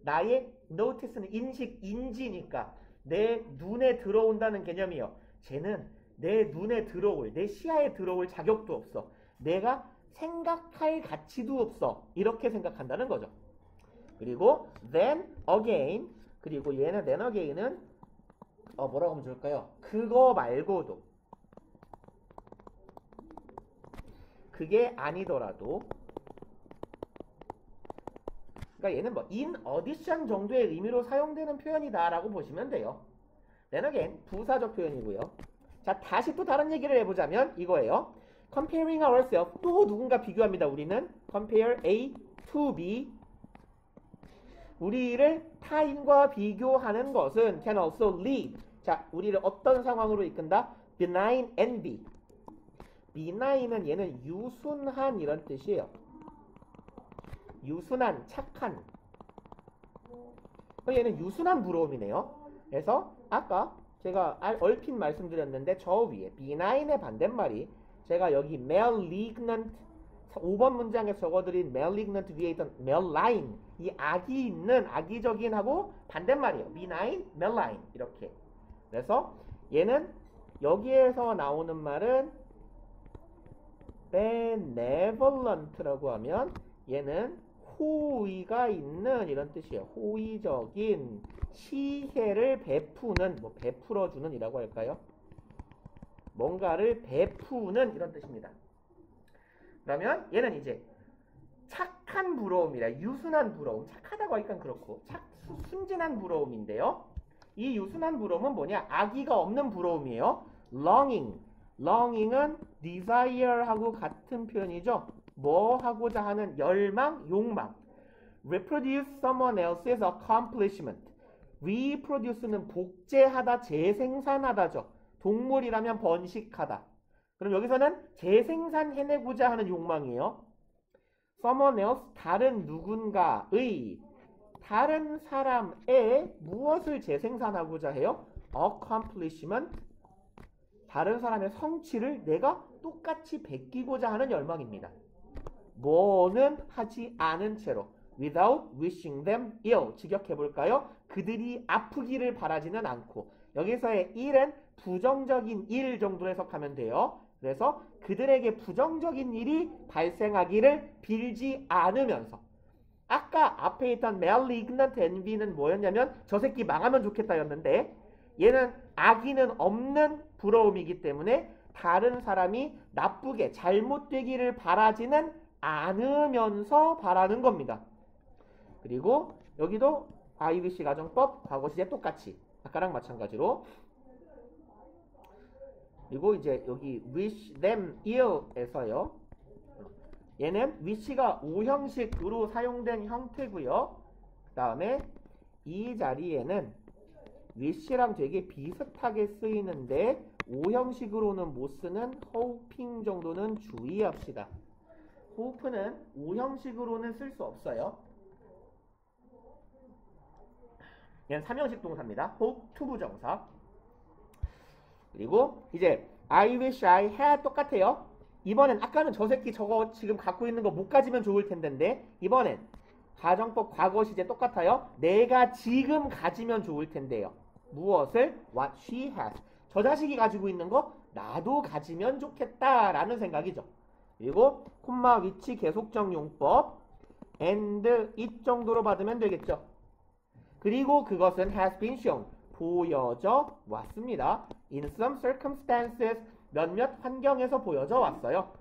나의 notice는 인식, 인지니까 내 눈에 들어온다는 개념이에요. 쟤는 내 눈에 들어올, 내 시야에 들어올 자격도 없어. 내가 생각할 가치도 없어. 이렇게 생각한다는 거죠. 그리고 then again. 그리고 얘는 then again은 뭐라고 하면 좋을까요? 그거 말고도. 그게 아니더라도. 그러니까 얘는 뭐 in addition 정도의 의미로 사용되는 표현이다 라고 보시면 돼요. then again 부사적 표현이고요. 자, 다시 또 다른 얘기를 해보자면 이거예요. comparing ourselves. 또 누군가 비교합니다. 우리는 compare A to B. 우리를 타인과 비교하는 것은 can also lead. 자, 우리를 어떤 상황으로 이끈다? benign envy. benign은 얘는 유순한 이런 뜻이에요. 유순한, 착한. 얘는 유순한 부러움이네요. 그래서 아까 제가 얼핏 말씀드렸는데 저 위에 benign의 반대말이 제가 여기 malignant 5번 문장에 적어드린 malignant 위에 있던 malign, 이 악이 있는, 악의적인 하고 반대말이에요. benign, malign 이렇게. 그래서 얘는 여기에서 나오는 말은 benevolent라고 하면 얘는 호의가 있는 이런 뜻이에요. 호의적인, 시혜를 베푸는, 뭐 베풀어주는 이라고 할까요? 뭔가를 베푸는 이런 뜻입니다. 그러면 얘는 이제 착한 부러움이라, 유순한 부러움. 착하다고 하니까 그렇고 순진한 부러움인데요. 이 유순한 부러움은 뭐냐? 악의가 없는 부러움이에요. longing. longing은 desire하고 같은 표현이죠. 뭐 하고자 하는 열망, 욕망. reproduce someone else's accomplishment. reproduce는 복제하다, 재생산하다죠. 동물이라면 번식하다. 그럼 여기서는 재생산해내고자 하는 욕망이에요. someone else, 다른 누군가의, 다른 사람의 무엇을 재생산하고자 해요? accomplishment, 다른 사람의 성취를 내가 똑같이 베끼고자 하는 열망입니다. 뭐는 하지 않은 채로 without wishing them ill. 직역해볼까요? 그들이 아프기를 바라지는 않고. 여기서의 ill은 부정적인 일 정도로 해석하면 돼요. 그래서 그들에게 부정적인 일이 발생하기를 빌지 않으면서. 아까 앞에 있던 malignant envy는 뭐였냐면 저 새끼 망하면 좋겠다였는데 얘는 악의는 없는 부러움이기 때문에 다른 사람이 나쁘게 잘못되기를 바라지는 않으면서 바라는 겁니다. 그리고 여기도 I wish 가정법 과거 시제 똑같이 아까랑 마찬가지로. 그리고 이제 여기 wish them ill에서요. 얘는 wish가 오형식으로 사용된 형태고요. 그 다음에 이 자리에는 wish랑 되게 비슷하게 쓰이는데 오형식으로는 못 쓰는 hoping 정도는 주의합시다. hope는 오형식으로는 쓸 수 없어요. 얘는 3형식 동사입니다. hope 투부정사. 그리고 이제 I wish I had 똑같아요. 이번엔 아까는 저 새끼 저거 지금 갖고 있는 거 못 가지면 좋을 텐데 이번엔 가정법 과거 시제 똑같아요. 내가 지금 가지면 좋을 텐데요. 무엇을? What she has. 저 자식이 가지고 있는 거 나도 가지면 좋겠다라는 생각이죠. 그리고 콤마 위치 계속적 용법 and it 정도로 받으면 되겠죠. 그리고 그것은 has been shown. 보여져 왔습니다. In some circumstances. 몇몇 환경에서 보여져 왔어요.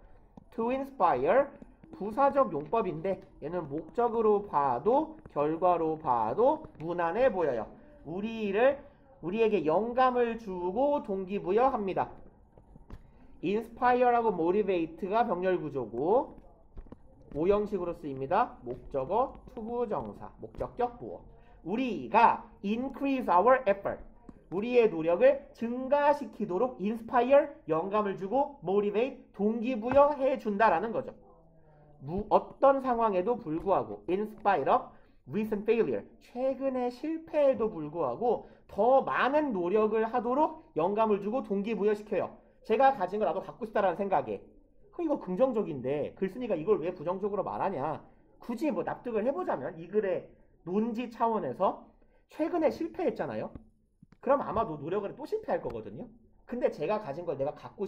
To inspire. 부사적 용법인데 얘는 목적으로 봐도 결과로 봐도 무난해 보여요. 우리에게 영감을 주고 동기부여합니다. inspire하고 motivate가 병렬 구조고 오형식으로 쓰입니다. 목적어, 투부정사, 목적격 보어. 우리가 increase our effort. 우리의 노력을 증가시키도록 inspire, 영감을 주고 motivate, 동기부여해 준다라는 거죠. 어떤 상황에도 불구하고 in spite of recent failure, 최근의 실패에도 불구하고 더 많은 노력을 하도록 영감을 주고 동기부여시켜요. 제가 가진 걸 나도 갖고 싶다라는 생각에 이거 긍정적인데 글쓴이가 이걸 왜 부정적으로 말하냐. 굳이 뭐 납득을 해보자면 이 글의 논지 차원에서 최근에 실패했잖아요. 그럼 아마도 노력을 또 실패할 거거든요. 근데 제가 가진 걸 내가 갖고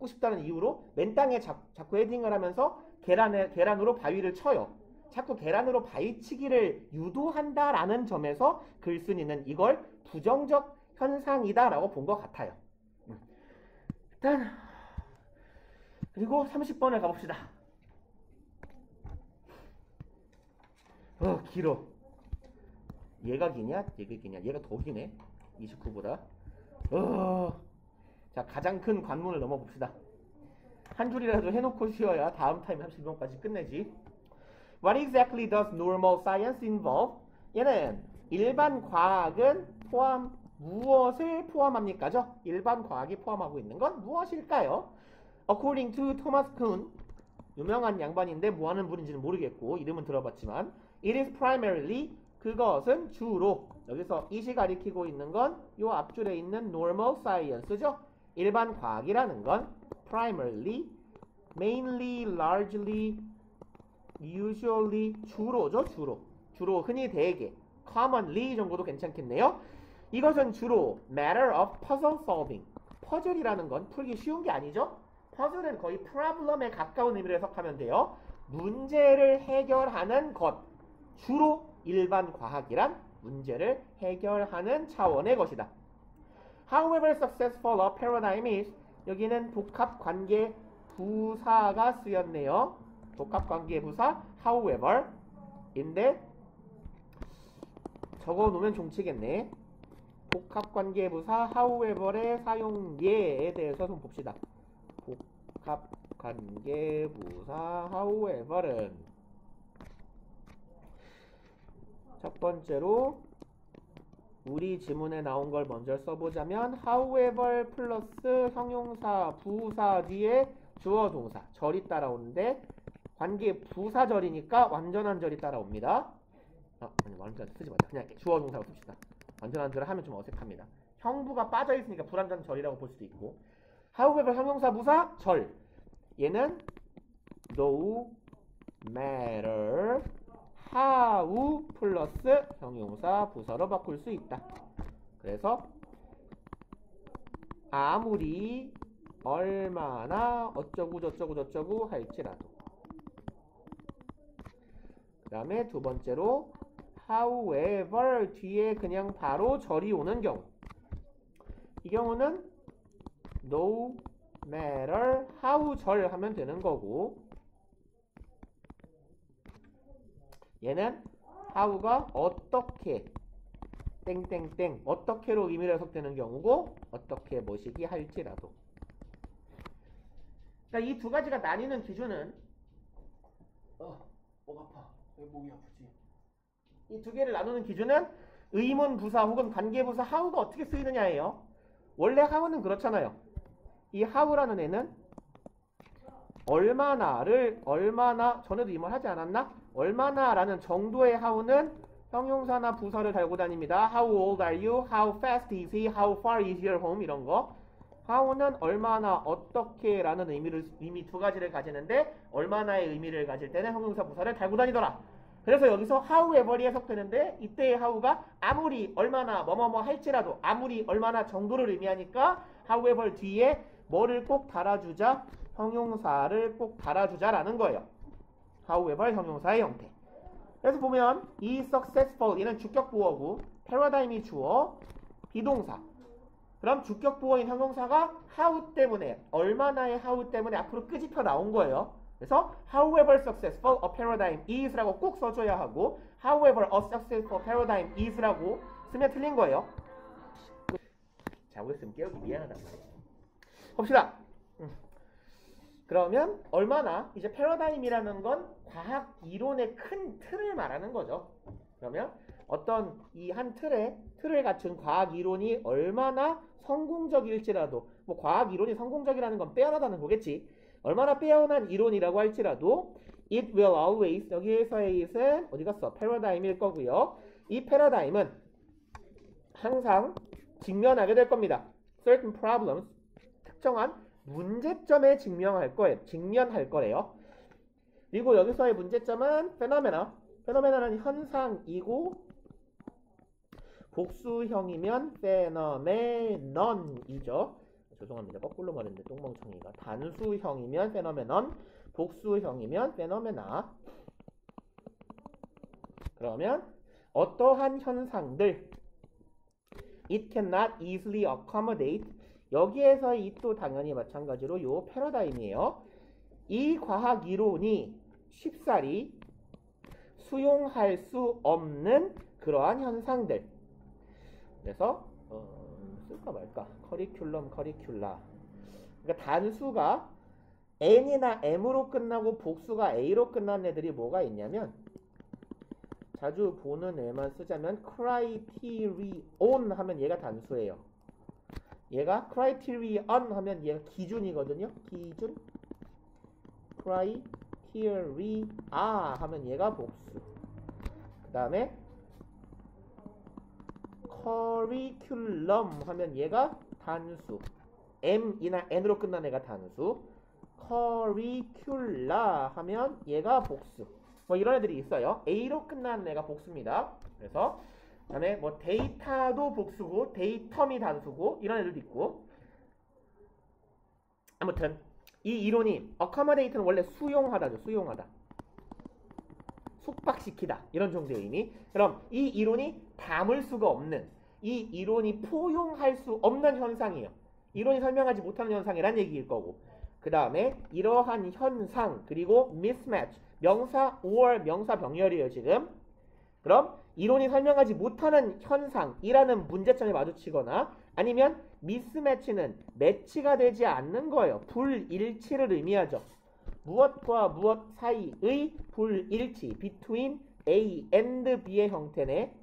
싶다는 이유로 맨 땅에 자꾸 헤딩을 하면서 계란으로 바위를 쳐요. 자꾸 계란으로 바위치기를 유도한다라는 점에서 글쓴이는 이걸 부정적 현상이다라고 본 것 같아요. 일단 그리고 30번에 가봅시다. 길어. 얘가 기냐? 얘가 기냐? 얘가 더 기네. 29보다. 자, 가장 큰 관문을 넘어봅시다. 한 줄이라도 해놓고 쉬어야 다음 타임 30번까지 끝내지. What exactly does normal science involve? 얘는 일반 과학은 무엇을 포함합니까죠? 일반 과학이 포함하고 있는 건 무엇일까요? According to Thomas Kuhn, 유명한 양반인데 뭐하는 분인지는 모르겠고 이름은 들어봤지만 It is primarily, 그것은 주로, 여기서 이시 가리키고 있는 건 요 앞줄에 있는 normal science죠. 일반 과학이라는 건 primarily, mainly, largely, usually, 주로죠. 주로 흔히 대개, commonly 정도도 괜찮겠네요. 이것은 주로 matter of puzzle solving. 퍼즐이라는 건 풀기 쉬운 게 아니죠. 퍼즐은 거의 problem에 가까운 의미로 해석하면 돼요. 문제를 해결하는 것. 주로 일반 과학이란 문제를 해결하는 차원의 것이다. However successful a paradigm is, 여기는 복합관계 부사가 쓰였네요. 복합관계 부사 however 인데 적어놓으면 종치겠네. 복합관계 부사 however의 사용예에 대해서 좀 봅시다. 복합관계 부사 however은 첫 번째로 우리 지문에 나온 걸 먼저 써보자면 however 플러스 형용사 부사 뒤에 주어 동사 절이 따라오는데 관계 부사절이니까 완전한 절이 따라옵니다. 아니 완전 쓰지 말자. 그냥 주어 동사로 씁시다. 완전한 절을 하면 좀 어색합니다. 형부가 빠져있으니까 불완전 절이라고 볼 수도 있고. however 형용사 부사 절. 얘는 no matter how 플러스 형용사 부사로 바꿀 수 있다. 그래서 아무리 얼마나 어쩌고 저쩌고 할지라도. 그 다음에 두 번째로 however 뒤에 그냥 바로 절이 오는 경우. 이 경우는 no matter how 절 하면 되는 거고, 얘는 how가 어떻게 땡땡땡 어떻게로 의미로 해석되는 경우고, 어떻게 뭐시기 할지라도. 그러니까 이 두 가지가 나뉘는 기준은 목 아파. 왜 목이 아프지? 이 두 개를 나누는 기준은 의문 부사 혹은 관계 부사 how가 어떻게 쓰이느냐예요. 원래 how는 그렇잖아요. 이 how라는 애는 얼마나 전에도 이 말 하지 않았나? 얼마나라는 정도의 how는 형용사나 부사를 달고 다닙니다. How old are you? How fast is he? How far is your home? 이런 거. how는 얼마나 어떻게 라는 의미 두 가지를 가지는데 얼마나의 의미를 가질 때는 형용사 부사를 달고 다니더라. 그래서 여기서 however이 해석되는데 이때의 how가 아무리 얼마나 뭐뭐뭐 할지라도 아무리 얼마나 정도를 의미하니까 however 뒤에 뭐를 꼭 달아주자? 형용사를 꼭 달아주자라는 거예요. however 형용사의 형태. 그래서 보면 이 successful 얘는 주격보어고 paradigm이 주어 비동사. 그럼 주격보어인 형용사가 how 때문에 얼마나의 how 때문에 앞으로 끄집혀 나온 거예요. 그래서 however successful a paradigm is라고 꼭 써줘야 하고 however a successful paradigm is라고 쓰면 틀린 거예요. 자고 있으면 깨우기 미안하단 말이에요. 봅시다. 그러면 얼마나 이제 패러다임이라는 건 과학 이론의 큰 틀을 말하는 거죠. 그러면 어떤 이 한 틀을 갖춘 과학 이론이 얼마나 성공적일지라도 뭐 과학 이론이 성공적이라는 건 빼어나다는 거겠지. 얼마나 빼어난 이론이라고 할지라도 it will always 여기에서의 it은 어디 갔어? 패러다임일 거고요. 이 패러다임은 항상 직면하게 될 겁니다. certain problems 특정한 문제점에 직면할 거래요. 그리고 여기서의 문제점은 phenomena는 현상이고 복수형이면 phenomenon이죠. 죄송합니다. 거꾸로 말했는데 똥멍청이가. 단수형이면 phenomenon, 복수형이면 phenomena. 그러면 어떠한 현상들 it cannot easily accommodate 여기에서 이 또 당연히 마찬가지로 요 패러다임이에요. 이 과학 이론이 쉽사리 수용할 수 없는 그러한 현상들. 그래서 쓸까 말까? 커리큘라. 그러니까 단수가 n이나 m으로 끝나고 복수가 a로 끝난 애들이 뭐가 있냐면 자주 보는 애만 쓰자면 criterion 하면 얘가 단수예요. 얘가 criterion 하면 얘가 기준이거든요. 기준. criteria 하면 얘가 복수. 그 다음에 curriculum 하면 얘가 단수. m이나 n으로 끝난 애가 단수. curricula 하면 얘가 복수. 뭐 이런 애들이 있어요. a로 끝나는 애가 복수입니다. 그래서 그다음에 뭐 데이터도 복수고 데이텀이 단수고 이런 애들도 있고. 아무튼 이 이론이 accommodate는 원래 수용하다죠. 수용하다. 숙박시키다 이런 정도의 의미. 그럼 이 이론이 담을 수가 없는 이 이론이 포용할 수 없는 현상이에요. 이론이 설명하지 못하는 현상이란 얘기일 거고. 그 다음에 이러한 현상 그리고 mismatch 명사 or 명사 병렬이에요 지금. 그럼 이론이 설명하지 못하는 현상이라는 문제점에 마주치거나 아니면 mismatch는 매치가 되지 않는 거예요. 불일치를 의미하죠. 무엇과 무엇 사이의 불일치 between A and B의 형태네.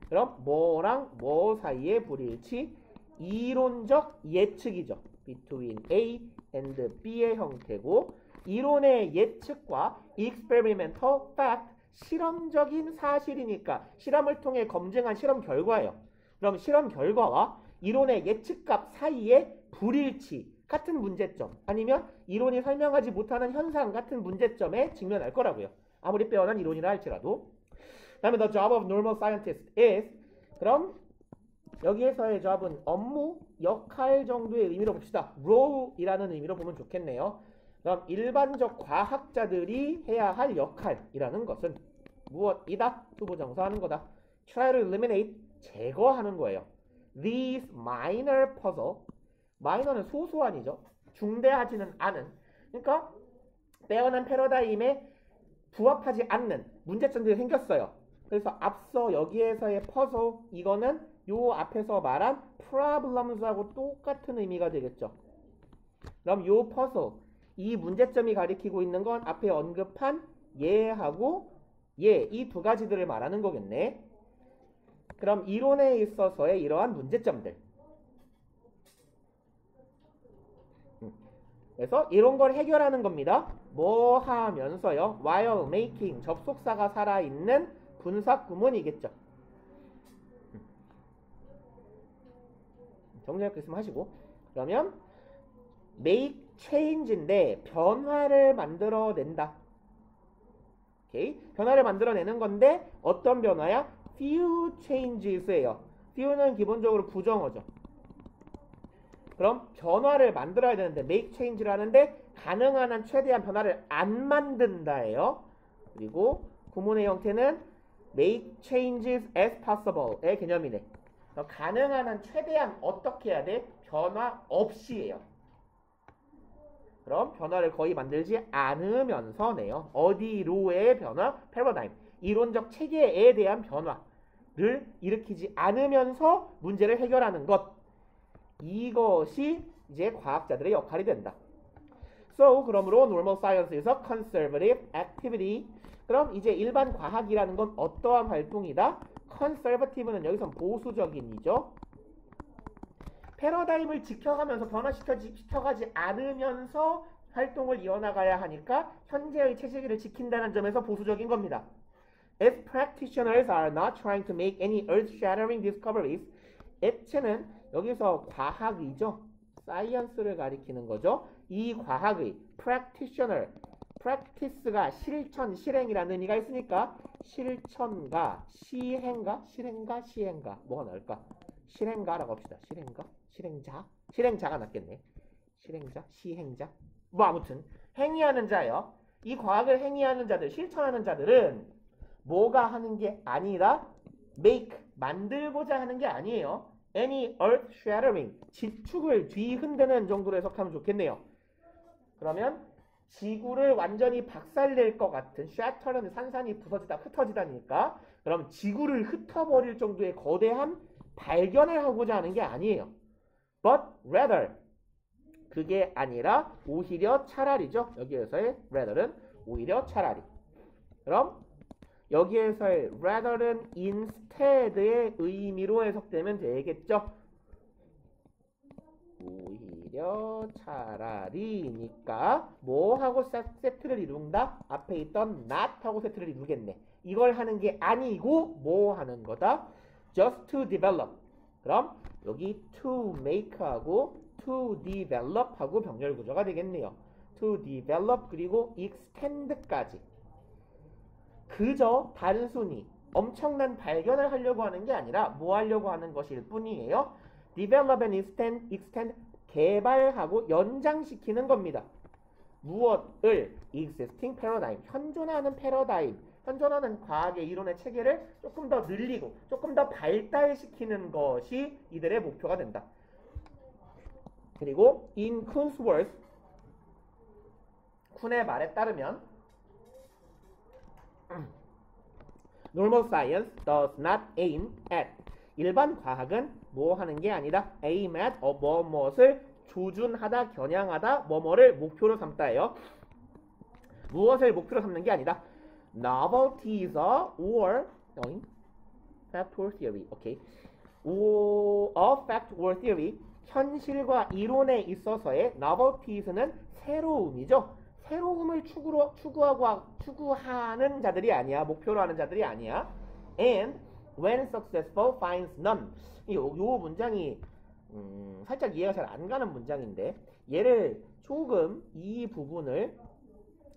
그럼 뭐랑 뭐 사이의 불일치 이론적 예측이죠. between A and B의 형태고 이론의 예측과 experimental fact 실험적인 사실이니까 실험을 통해 검증한 실험 결과예요. 그럼 실험 결과와 이론의 예측값 사이의 불일치 같은 문제점 아니면 이론이 설명하지 못하는 현상 같은 문제점에 직면할 거라고요. 아무리 빼어난 이론이라 할지라도. 그 다음에 the job of normal scientist is 그럼 여기에서의 job은 업무, 역할 정도의 의미로 봅시다. role이라는 의미로 보면 좋겠네요. 그럼 일반적 과학자들이 해야 할 역할이라는 것은 무엇이다? 투부정사하는 거다. try to eliminate 제거하는 거예요. these minor puzzle 마이너는 소소한이죠. 중대하지는 않은. 그러니까 빼어난 패러다임에 부합하지 않는 문제점들이 생겼어요. 그래서 앞서 여기에서의 puzzle 이거는 요 앞에서 말한 problems하고 똑같은 의미가 되겠죠. 그럼 요 puzzle 이 문제점이 가리키고 있는 건 앞에 언급한 얘하고 얘 이 두 가지들을 말하는 거겠네. 그럼 이론에 있어서의 이러한 문제점들. 그래서 이런 걸 해결하는 겁니다. 뭐 하면서요? while making 접속사가 살아있는 분사 구문이겠죠. 정리할 거 있으면 하시고. 그러면 make change인데 변화를 만들어낸다. 오케이? 변화를 만들어내는 건데 어떤 변화야? few changes예요. few는 기본적으로 부정어죠. 그럼 변화를 만들어야 되는데 make change를 하는데 가능한 한 최대한 변화를 안 만든다예요. 그리고 구문의 형태는 make changes as possible의 개념이네. 가능한 한 최대한 어떻게 해야 돼? 변화 없이예요. 그럼 변화를 거의 만들지 않으면서네요. 어디로의 변화? 패러다임. 이론적 체계에 대한 변화를 일으키지 않으면서 문제를 해결하는 것. 이것이 이제 과학자들의 역할이 된다. So, 그러므로 normal science에서 conservative activity. 그럼 이제 일반 과학이라는 건 어떠한 활동이다? conservative는 여기서 보수적인이죠. 패러다임을 지켜가면서 변화시켜가지 않으면서 활동을 이어나가야 하니까 현재의 체제를 지킨다는 점에서 보수적인 겁니다. If practitioners are not trying to make any earth-shattering discoveries, 앱체는 여기서 과학이죠. 사이언스를 가리키는 거죠. 이 과학의 practitioner, practice가 실천, 실행이라는 의미가 있으니까 실천가, 시행가, 뭐가 나을까? 실행가라고 합시다. 실행자가 낫겠네. 실행자, 시행자. 뭐 아무튼 행위하는 자예요. 이 과학을 행위하는 자들, 실천하는 자들은 뭐가 하는 게 아니라 make, 만들고자 하는 게 아니에요. any earth shattering, 지축을 뒤흔드는 정도로 해석하면 좋겠네요. 그러면 지구를 완전히 박살낼 것 같은 shatter는 산산이 부서지다, 흩어지다니까. 그럼 지구를 흩어버릴 정도의 거대한 발견을 하고자 하는 게 아니에요. But rather, 그게 아니라 오히려 차라리죠. 여기에서의 rather는 오히려 차라리. 그럼 여기에서의 rather는 instead의 의미로 해석되면 되겠죠. 오히려 차라리니까 뭐하고 세트를 이룬다? 앞에 있던 not하고 세트를 이루겠네. 이걸 하는 게 아니고 뭐 하는 거다? just to develop. 그럼 여기 to make하고 to develop하고 병렬 구조가 되겠네요. to develop 그리고 extend까지. 그저 단순히 엄청난 발견을 하려고 하는 게 아니라 뭐 하려고 하는 것일 뿐이에요. develop and extend 개발하고 연장시키는 겁니다. 무엇을? existing paradigm, 현존하는 패러다임, 현존하는 과학의 이론의 체계를 조금 더 늘리고 조금 더 발달시키는 것이 이들의 목표가 된다. 그리고 in Kuhn's words, 쿤의 말에 따르면 normal science does not aim at, 일반 과학은 뭐 하는 게 아니다. aim at, 무엇을 조준하다, 겨냥하다, 뭐뭐를 목표로 삼다예요. 무엇을 목표로 삼는 게 아니다. novelties or fact or theory. 오케이. of fact or theory, 현실과 이론에 있어서의 novelties는 새로움이죠. 새로움을 추구하는 자들이 아니야. 목표로 하는 자들이 아니야. And when successful finds none. 요 문장이 살짝 이해가 잘 안 가는 문장인데, 얘를 조금 이 부분을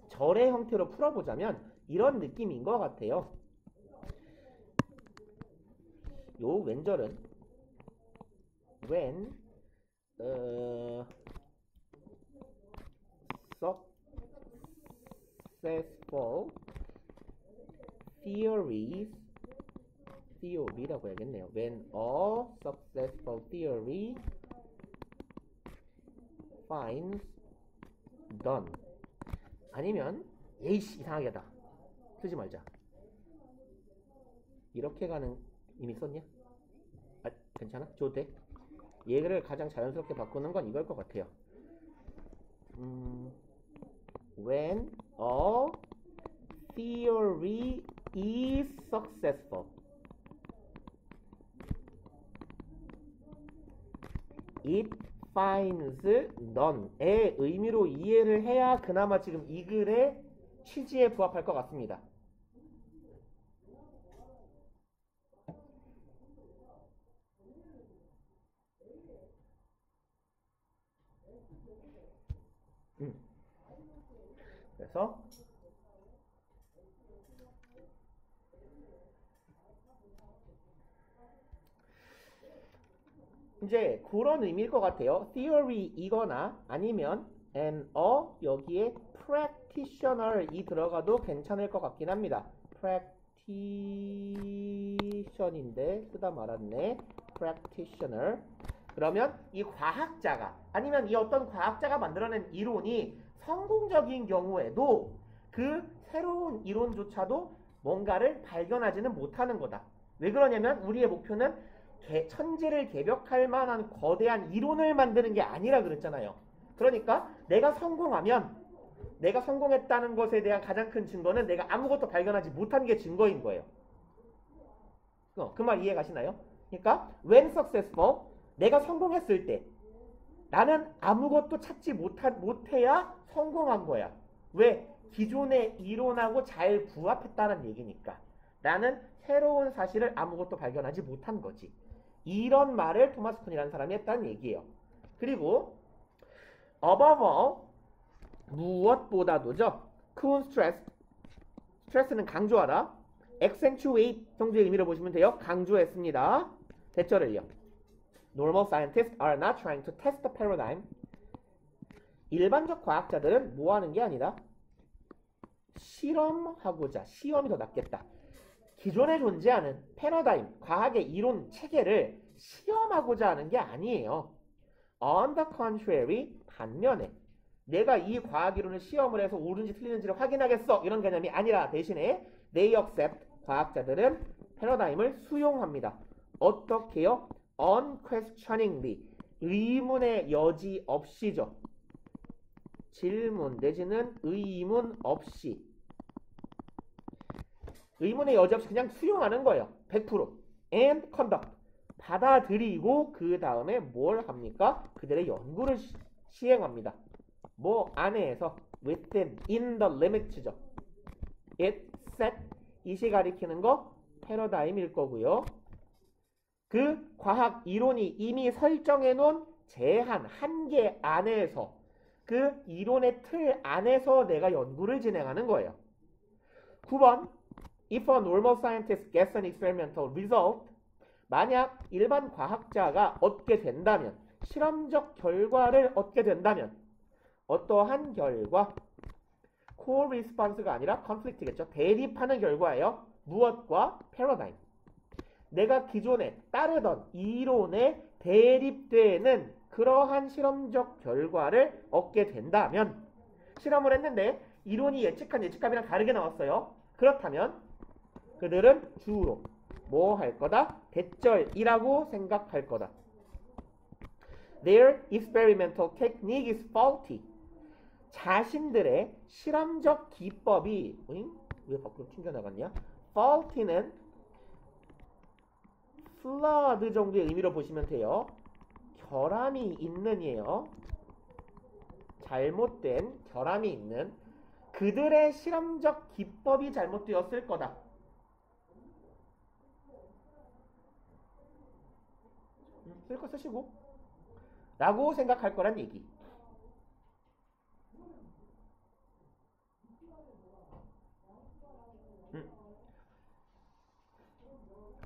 절의 형태로 풀어보자면 이런 느낌인 것 같아요. 요 왼절은 when successful theory라고 해야겠네요. When a successful theory finds done. 아니면 에이씨 이상하게 하다. 쓰지 말자. 이렇게 가는 이미 썼냐? 아, 괜찮아? 줘도 돼? 얘를 가장 자연스럽게 바꾸는 건 이걸 것 같아요. When a theory is successful, it finds none의 의미로 이해를 해야 그나마 지금 이 글의 취지에 부합할 것 같습니다. 그래서 이제 그런 의미일 것 같아요. theory이거나 아니면 an 여기에 practitioner이 들어가도 괜찮을 것 같긴 합니다. practition인데 쓰다 말았네. practitioner. 그러면 이 과학자가 아니면 이 어떤 과학자가 만들어낸 이론이 성공적인 경우에도 그 새로운 이론조차도 뭔가를 발견하지는 못하는 거다. 왜 그러냐면 우리의 목표는 천지를 개벽할 만한 거대한 이론을 만드는 게 아니라 그랬잖아요. 그러니까 내가 성공했다는 것에 대한 가장 큰 증거는 내가 아무것도 발견하지 못한 게 증거인 거예요. 그 말 이해 가시나요? 그러니까 when successful, 내가 성공했을 때 나는 아무것도 찾지 못해야 성공한 거야. 왜? 기존의 이론하고 잘 부합했다는 얘기니까. 나는 새로운 사실을 아무것도 발견하지 못한 거지. 이런 말을 토마스 쿤이라는 사람이 했다는 얘기예요. 그리고 above all, 무엇보다도죠. 쿤 스트레스는 강조하다. accentuate 정도의 의미로 보시면 돼요. 강조했습니다. 대절을요. Normal scientists are not trying to test the paradigm. 일반적 과학자들은 뭐 하는 게 아니라 실험하고자, 시험이 더 낫겠다. 기존에 존재하는 패러다임, 과학의 이론 체계를 시험하고자 하는 게 아니에요. On the contrary, 반면에 내가 이 과학 이론을 시험을 해서 옳은지 틀리는지를 확인하겠어. 이런 개념이 아니라 대신에 they accept, 과학자들은 패러다임을 수용합니다. 어떻게요? unquestioningly, 의문의 여지 없이죠. 질문 내지는 의문 없이. 의문의 여지 없이 그냥 수용하는 거예요. 100%. and conduct. 받아들이고 그 다음에 뭘 합니까? 그들의 연구를 시행합니다. 뭐 안에서 within, in the limits죠. it set, 이시 가리키는 거 패러다임일 거고요. 그 과학 이론이 이미 설정해 놓은 제한, 한계 안에서 그 이론의 틀 안에서 내가 연구를 진행하는 거예요. 9번 If a normal scientist gets an experimental result, 만약 일반 과학자가 얻게 된다면, 실험적 결과를 얻게 된다면 어떠한 결과? core response가 아니라 conflict겠죠. 대립하는 결과예요. 무엇과? paradigm. 내가 기존에 따르던 이론에 대립되는 그러한 실험적 결과를 얻게 된다면, 실험을 했는데 이론이 예측한 예측감이랑 다르게 나왔어요. 그렇다면 그들은 주로 뭐 할 거다? 대절이라고 생각할 거다. Their experimental technique is faulty. 자신들의 실험적 기법이 왜 밖으로 튕겨나갔냐? faulty는 flawed 정도의 의미로 보시면 돼요. 결함이 있는이에요. 잘못된, 결함이 있는. 그들의 실험적 기법이 잘못되었을 거다. 쓸 거 쓰시고 라고 생각할 거란 얘기.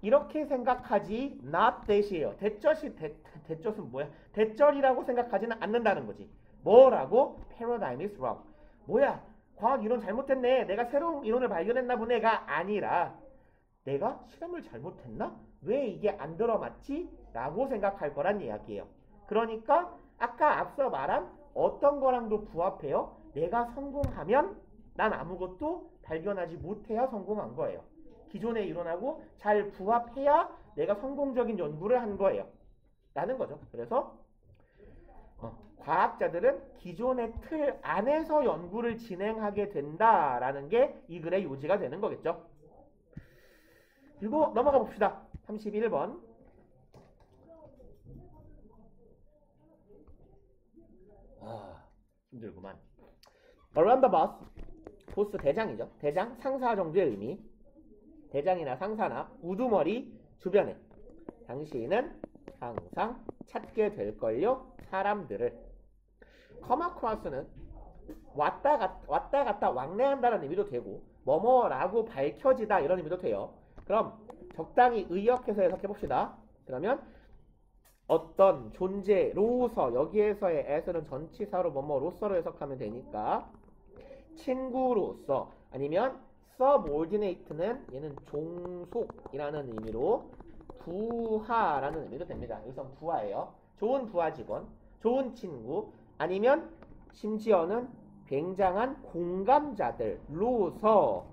이렇게 생각하지 not that이에요. 대절은 뭐야? 대절이라고 생각하지는 않는다는 거지. 뭐라고? Paradigm is wrong. 뭐야? 과학 이론 잘못했네. 내가 새로운 이론을 발견했나 보네가 아니라 내가 실험을 잘못했나? 왜 이게 안 들어맞지? 라고 생각할 거란 이야기예요. 그러니까 아까 앞서 말한 어떤 거랑도 부합해요. 내가 성공하면 난 아무것도 발견하지 못해야 성공한 거예요. 기존의 이론하고 잘 부합해야 내가 성공적인 연구를 한 거예요. 라는 거죠. 그래서 과학자들은 기존의 틀 안에서 연구를 진행하게 된다라는 게 이 글의 요지가 되는 거겠죠. 그리고 넘어가 봅시다. 31번. 힘들구만. Around the boss. 보스 대장이죠. 대장, 상사 정도의 의미. 대장이나 상사나 우두머리 주변에 당신은 항상 찾게 될걸요. 사람들을. come across는 왔다 갔다 왕래한다는 의미도 되고 뭐뭐라고 밝혀지다 이런 의미도 돼요. 그럼 적당히 의역해서 해석해봅시다. 그러면 어떤 존재로서, 여기에서의 as는 전치사로 뭐뭐로서로 해석하면 되니까 친구로서, 아니면 subordinate는 얘는 종속이라는 의미로 부하라는 의미도 됩니다. 여기서 부하예요. 좋은 부하 직원, 좋은 친구, 아니면 심지어는 굉장한 공감자들로서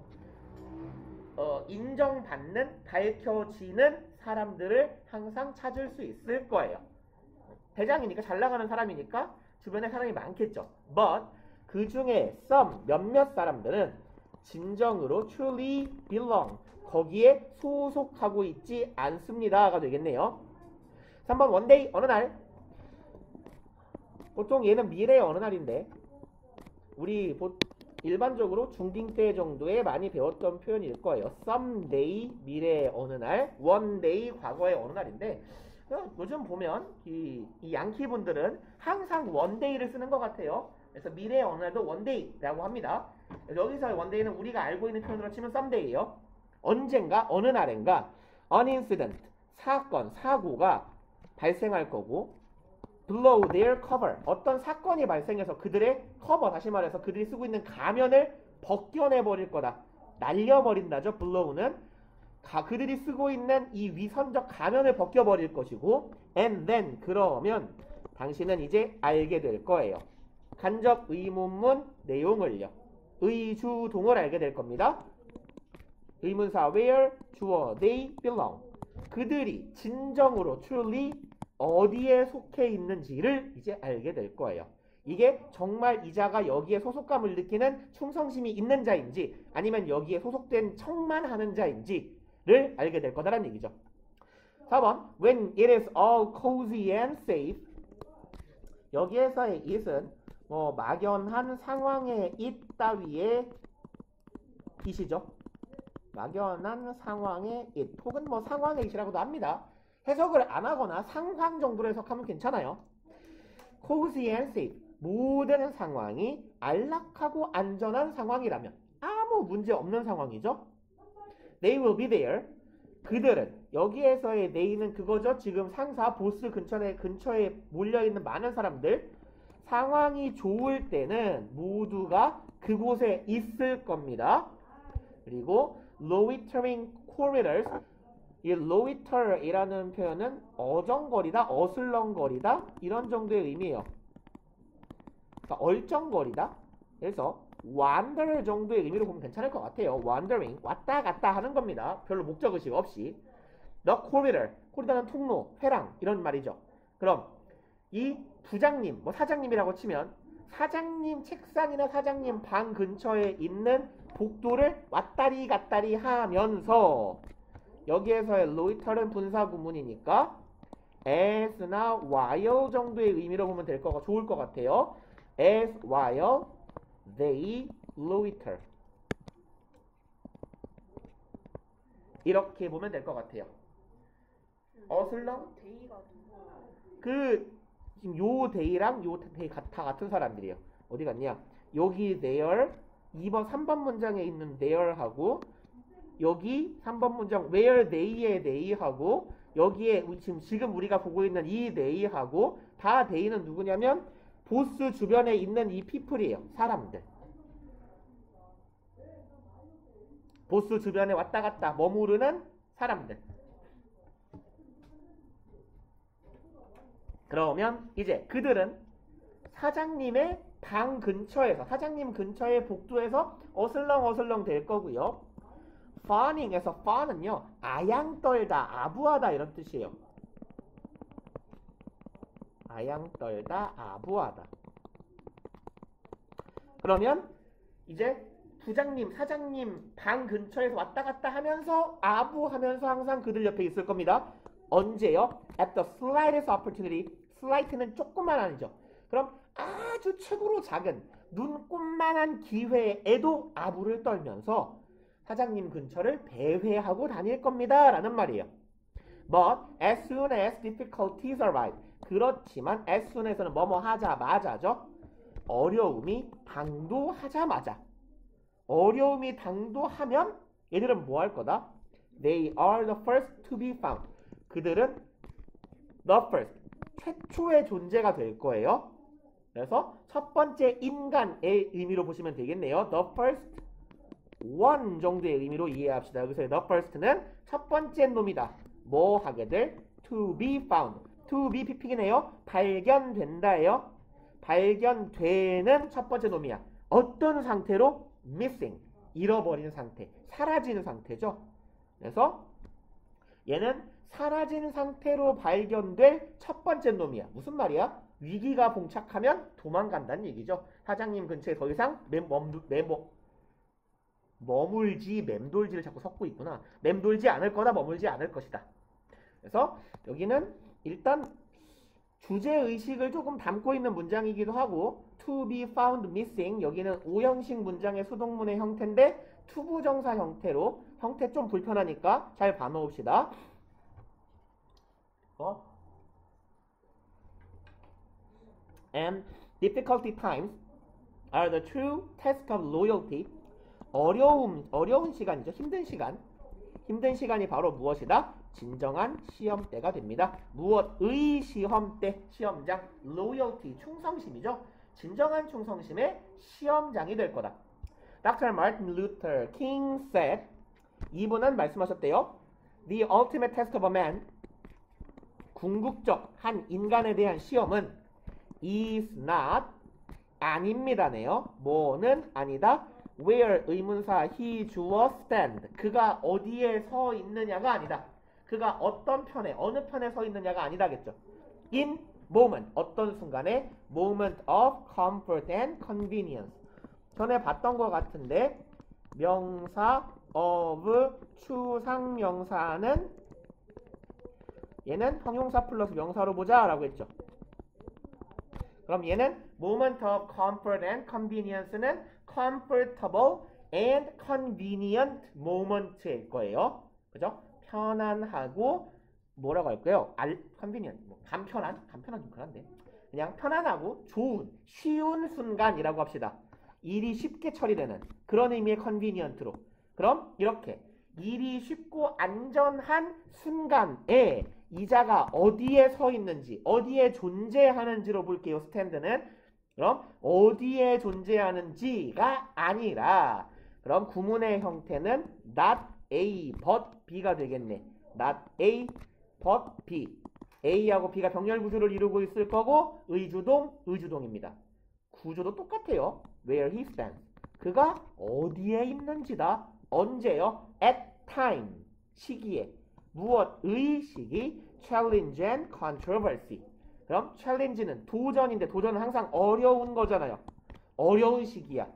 인정받는, 밝혀지는 사람들을 항상 찾을 수 있을 거예요. 대장이니까, 잘 나가는 사람이니까 주변에 사람이 많겠죠. But 그 중에 some, 몇몇 사람들은 진정으로 truly belong, 거기에 소속하고 있지 않습니다가 되겠네요. 3번 one day, 어느 날. 보통 얘는 미래의 어느 날인데 우리 일반적으로 중딩 때 정도에 많이 배웠던 표현일 거예요. someday, 미래의 어느 날, one day, 과거의 어느 날인데 요즘 보면 이 양키 분들은 항상 one day를 쓰는 것 같아요. 그래서 미래의 어느 날도 one day라고 합니다. 여기서 one day는 우리가 알고 있는 표현으로 치면 someday예요. 언젠가, 어느 날인가 an incident, 사건, 사고가 발생할 거고 blow their cover, 어떤 사건이 발생해서 그들의 커버, 다시 말해서 그들이 쓰고 있는 가면을 벗겨내버릴 거다. 날려버린다죠. blow는 그들이 쓰고 있는 이 위선적 가면을 벗겨버릴 것이고 and then, 그러면 당신은 이제 알게 될 거예요. 간접 의문문 내용을요. 의주동을 알게 될 겁니다. 의문사 where, 주어 they belong, 그들이 진정으로 truly 어디에 속해 있는지를 이제 알게 될 거예요. 이게 정말 이 자가 여기에 소속감을 느끼는 충성심이 있는 자인지 아니면 여기에 소속된 척만 하는 자인지를 알게 될 거다라는 얘기죠. 4번 when it is all cozy and safe, 여기에서의 it은 막연한 상황의 it 따위의 it이죠. 막연한 상황의 it 혹은 상황의 it이라고도 합니다. 해석을 안 하거나 상황 정도로 해석하면 괜찮아요. cozy and safe, 모든 상황이 안락하고 안전한 상황이라면 아무 문제 없는 상황이죠. They will be there, 그들은, 여기에서의 they는 그거죠. 지금 상사, 보스 근처에 몰려있는 많은 사람들, 상황이 좋을 때는 모두가 그곳에 있을 겁니다. 그리고 loitering corridors, 이 loiter이라는 표현은 어정거리다, 어슬렁거리다 이런 정도의 의미예요. 그러니까 얼쩡거리다. 그래서 wander 정도의 의미로 보면 괜찮을 것 같아요. wandering, 왔다 갔다 하는 겁니다. 별로 목적의식 없이. the corridor, 코리다는 통로, 회랑 이런 말이죠. 그럼 이 부장님, 사장님이라고 치면 사장님 책상이나 사장님 방 근처에 있는 복도를 왔다리 갔다리 하면서, 여기에서의 loiter는 분사 구문이니까 as나 while 정도의 의미로 보면 좋을 것 같아요. as while they loiter, 이렇게 보면 될 것 같아요. 어슬렁? 지금 요 day랑 요 day 다 같은 사람들이에요. 어디 갔냐? 여기 there, 3번 문장에 있는 there하고 여기 3번 문장 where they의 they하고 여기에 지금 우리가 보고 있는 이 they하고 다 they는 누구냐면 보스 주변에 있는 이 people이에요. 사람들. 보스 주변에 왔다 갔다 머무르는 사람들. 그러면 이제 그들은 사장님의 방 근처에서, 사장님 근처의 복도에서 어슬렁어슬렁 될 거고요. fawning에서 fawn은요 아양 떨다, 아부하다 이런 뜻이에요. 아양 떨다, 아부하다. 그러면 이제 부장님, 사장님 방 근처에서 왔다 갔다 하면서 아부하면서 항상 그들 옆에 있을 겁니다. 언제요? At the slightest opportunity. slight는 조그만한이죠. 그럼 아주 최고로 작은 눈꼽만한 기회에도 아부를 떨면서 사장님 근처를 배회하고 다닐 겁니다 라는 말이에요. But as soon as difficulties arrive, 그렇지만 as soon에서는 뭐뭐 하자마자죠. 어려움이 당도하자마자, 어려움이 당도하면 얘들은 뭐 할 거다? They are the first to be found. 그들은 the first, 최초의 존재가 될 거예요. 그래서 첫 번째 인간의 의미로 보시면 되겠네요. The first one 정도의 의미로 이해합시다. 여기서 the first는 첫 번째 놈이다. 뭐 하게 될? To be found, to be 픽이네요. 발견된다예요. 발견되는 첫 번째 놈이야. 어떤 상태로? missing. 잃어버린 상태. 사라진 상태죠. 그래서 얘는 사라진 상태로 발견될 첫 번째 놈이야. 무슨 말이야? 위기가 봉착하면 도망간다는 얘기죠. 사장님 근처에 더 이상 머물지, 맴돌지를 자꾸 섞고 있구나. 맴돌지 않을 거다, 머물지 않을 것이다. 그래서 여기는 일단 주제의식을 조금 담고 있는 문장이기도 하고 to be found missing 여기는 오형식 문장의 수동문의 형태인데 투부정사 형태로 형태 좀 불편하니까 잘 봐놓읍시다. And difficulty times are the true test of loyalty. 어려운 시간이죠. 힘든 시간. 힘든 시간이 바로 무엇이다? 진정한 시험대가 됩니다. 무엇의 시험대? 시험장. loyalty, 충성심이죠. 진정한 충성심의 시험장이 될 거다. Dr. Martin Luther King said, 이분은 말씀하셨대요. The ultimate test of a man, 궁극적 한 인간에 대한 시험은 is not, 아닙니다네요. 뭐는 아니다. where 의문사 he 주어 stand, 그가 어디에 서 있느냐가 아니다. 그가 어떤 편에, 어느 편에 서 있느냐가 아니다겠죠. in moment, 어떤 순간에 moment of comfort and convenience. 전에 봤던 것 같은데 명사 of 추상명사는 얘는 형용사 플러스 명사로 보자 라고 했죠. 그럼 얘는 moment of comfort and convenience는 comfortable and convenient moment일 거예요. 그죠? 편안하고 뭐라고 할까요? convenient, 간편한 좀 그런데 그냥 편안하고 좋은, 쉬운 순간이라고 합시다. 일이 쉽게 처리되는 그런 의미의 convenient로. 그럼 이렇게 일이 쉽고 안전한 순간에 이자가 어디에 서 있는지, 어디에 존재하는지로 볼게요. 스탠드는. 그럼 어디에 존재하는지가 아니라 그럼 구문의 형태는 not A but B가 되겠네. not A but B. A하고 B가 병렬 구조를 이루고 있을 거고 의주동입니다. 구조도 똑같아요. Where he stands. 그가 어디에 있는지다. 언제요? At time. 시기에. 무엇의 시기? Challenge and controversy. 그럼 challenge는 도전인데 도전은 항상 어려운 거잖아요. 어려운 시기야.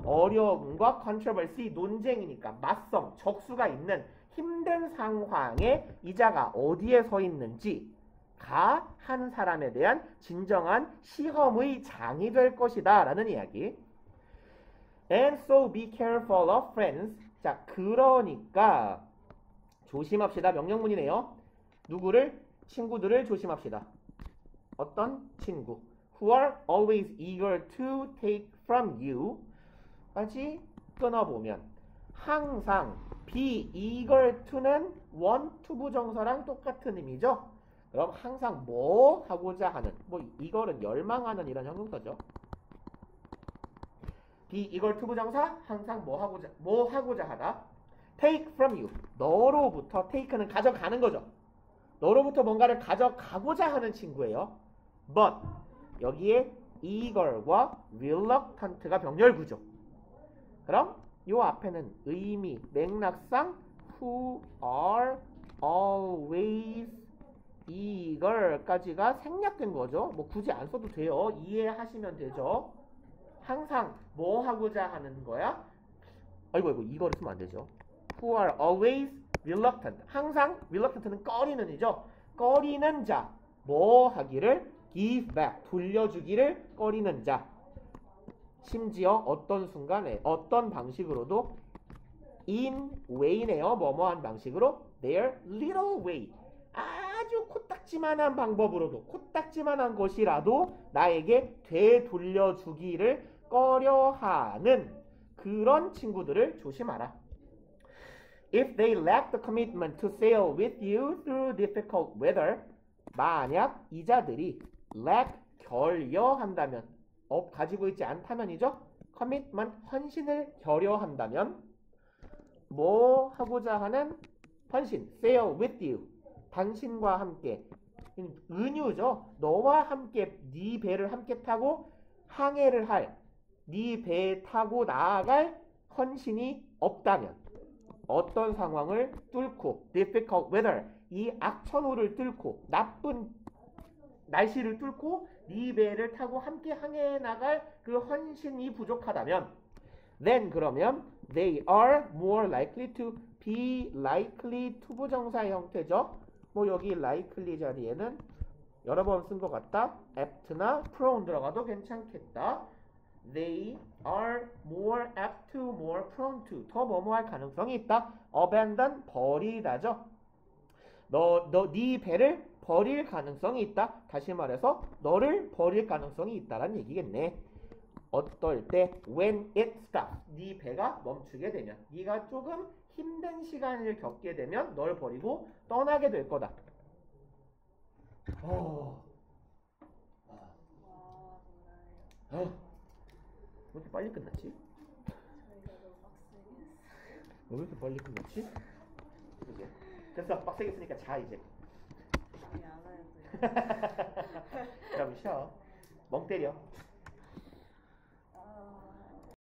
어려움과 controversy, 논쟁이니까 맞성, 적수가 있는 힘든 상황에 이자가 어디에 서 있는지가 한 사람에 대한 진정한 시험의 장이 될 것이다 라는 이야기. And so be careful of friends. 자, 그러니까 조심합시다. 명령문이네요. 누구를? 친구들을 조심합시다. 어떤 친구? Who are always eager to take from you. 까지 끊어보면 항상 be eager to는 want to 부정사랑 똑같은 의미죠. 그럼 항상 뭐 하고자 하는, 뭐 이거는 열망하는 이런 형용사죠. be eager to 부정사, 항상 뭐 하고자 하다. take from you, 너로부터. take는 가져가는 거죠. 너로부터 뭔가를 가져가고자 하는 친구예요. but 여기에 eager과 reluctant가 병렬 구조. 그럼 요 앞에는 의미, 맥락상 who are always eager까지가 생략된 거죠. 뭐 굳이 안 써도 돼요. 이해하시면 되죠. 항상 뭐 하고자 하는 거야? 아이고 이거를 쓰면 안 되죠. Who are always reluctant. 항상 reluctant는 꺼리는 이죠. 꺼리는 자. 뭐 하기를? give back. 돌려주기를 꺼리는 자. 심지어 어떤 순간에 어떤 방식으로도 in way네요. 뭐뭐한 방식으로 their little way. 아주 코딱지만한 방법으로도, 코딱지만한 것이라도 나에게 되돌려주기를 꺼려하는 그런 친구들을 조심하라. If they lack the commitment to sail with you through difficult weather. 만약 이자들이 lack, 결여한다면, 가지고 있지 않다면이죠. commitment, 헌신을 결여한다면 뭐 하고자 하는 헌신, sail with you, 당신과 함께 은유죠. 너와 함께 네 배를 함께 타고 항해를 할, 네 배에 타고 나아갈 헌신이 없다면 어떤 상황을 뚫고 difficult weather 이 악천후를 뚫고 나쁜 날씨를 뚫고 네 배를 타고 함께 항해해 나갈 그 헌신이 부족하다면 then 그러면 they are more likely to be likely to 부정사 형태죠. 뭐 여기 likely 자리에는 여러 번 쓴 것 같다. apt나 prone 들어가도 괜찮겠다. They are more apt to, more prone to. 더 뭐뭐할 가능성이 있다. abandon 버리다죠. 네 배를 버릴 가능성이 있다. 다시 말해서 너를 버릴 가능성이 있다란 얘기겠네. 어떨 때 when it stops 네 배가 멈추게 되면 네가 조금 힘든 시간을 겪게 되면 널 버리고 떠나게 될 거다. 왜 이렇게 빨리 끝났지? 왜 이렇게 빨리 끝났지? 그게. 됐어. 빡세게 쓰니까 자 이제. 잠이 안 와요. 그럼 쉬어. 멍 때려.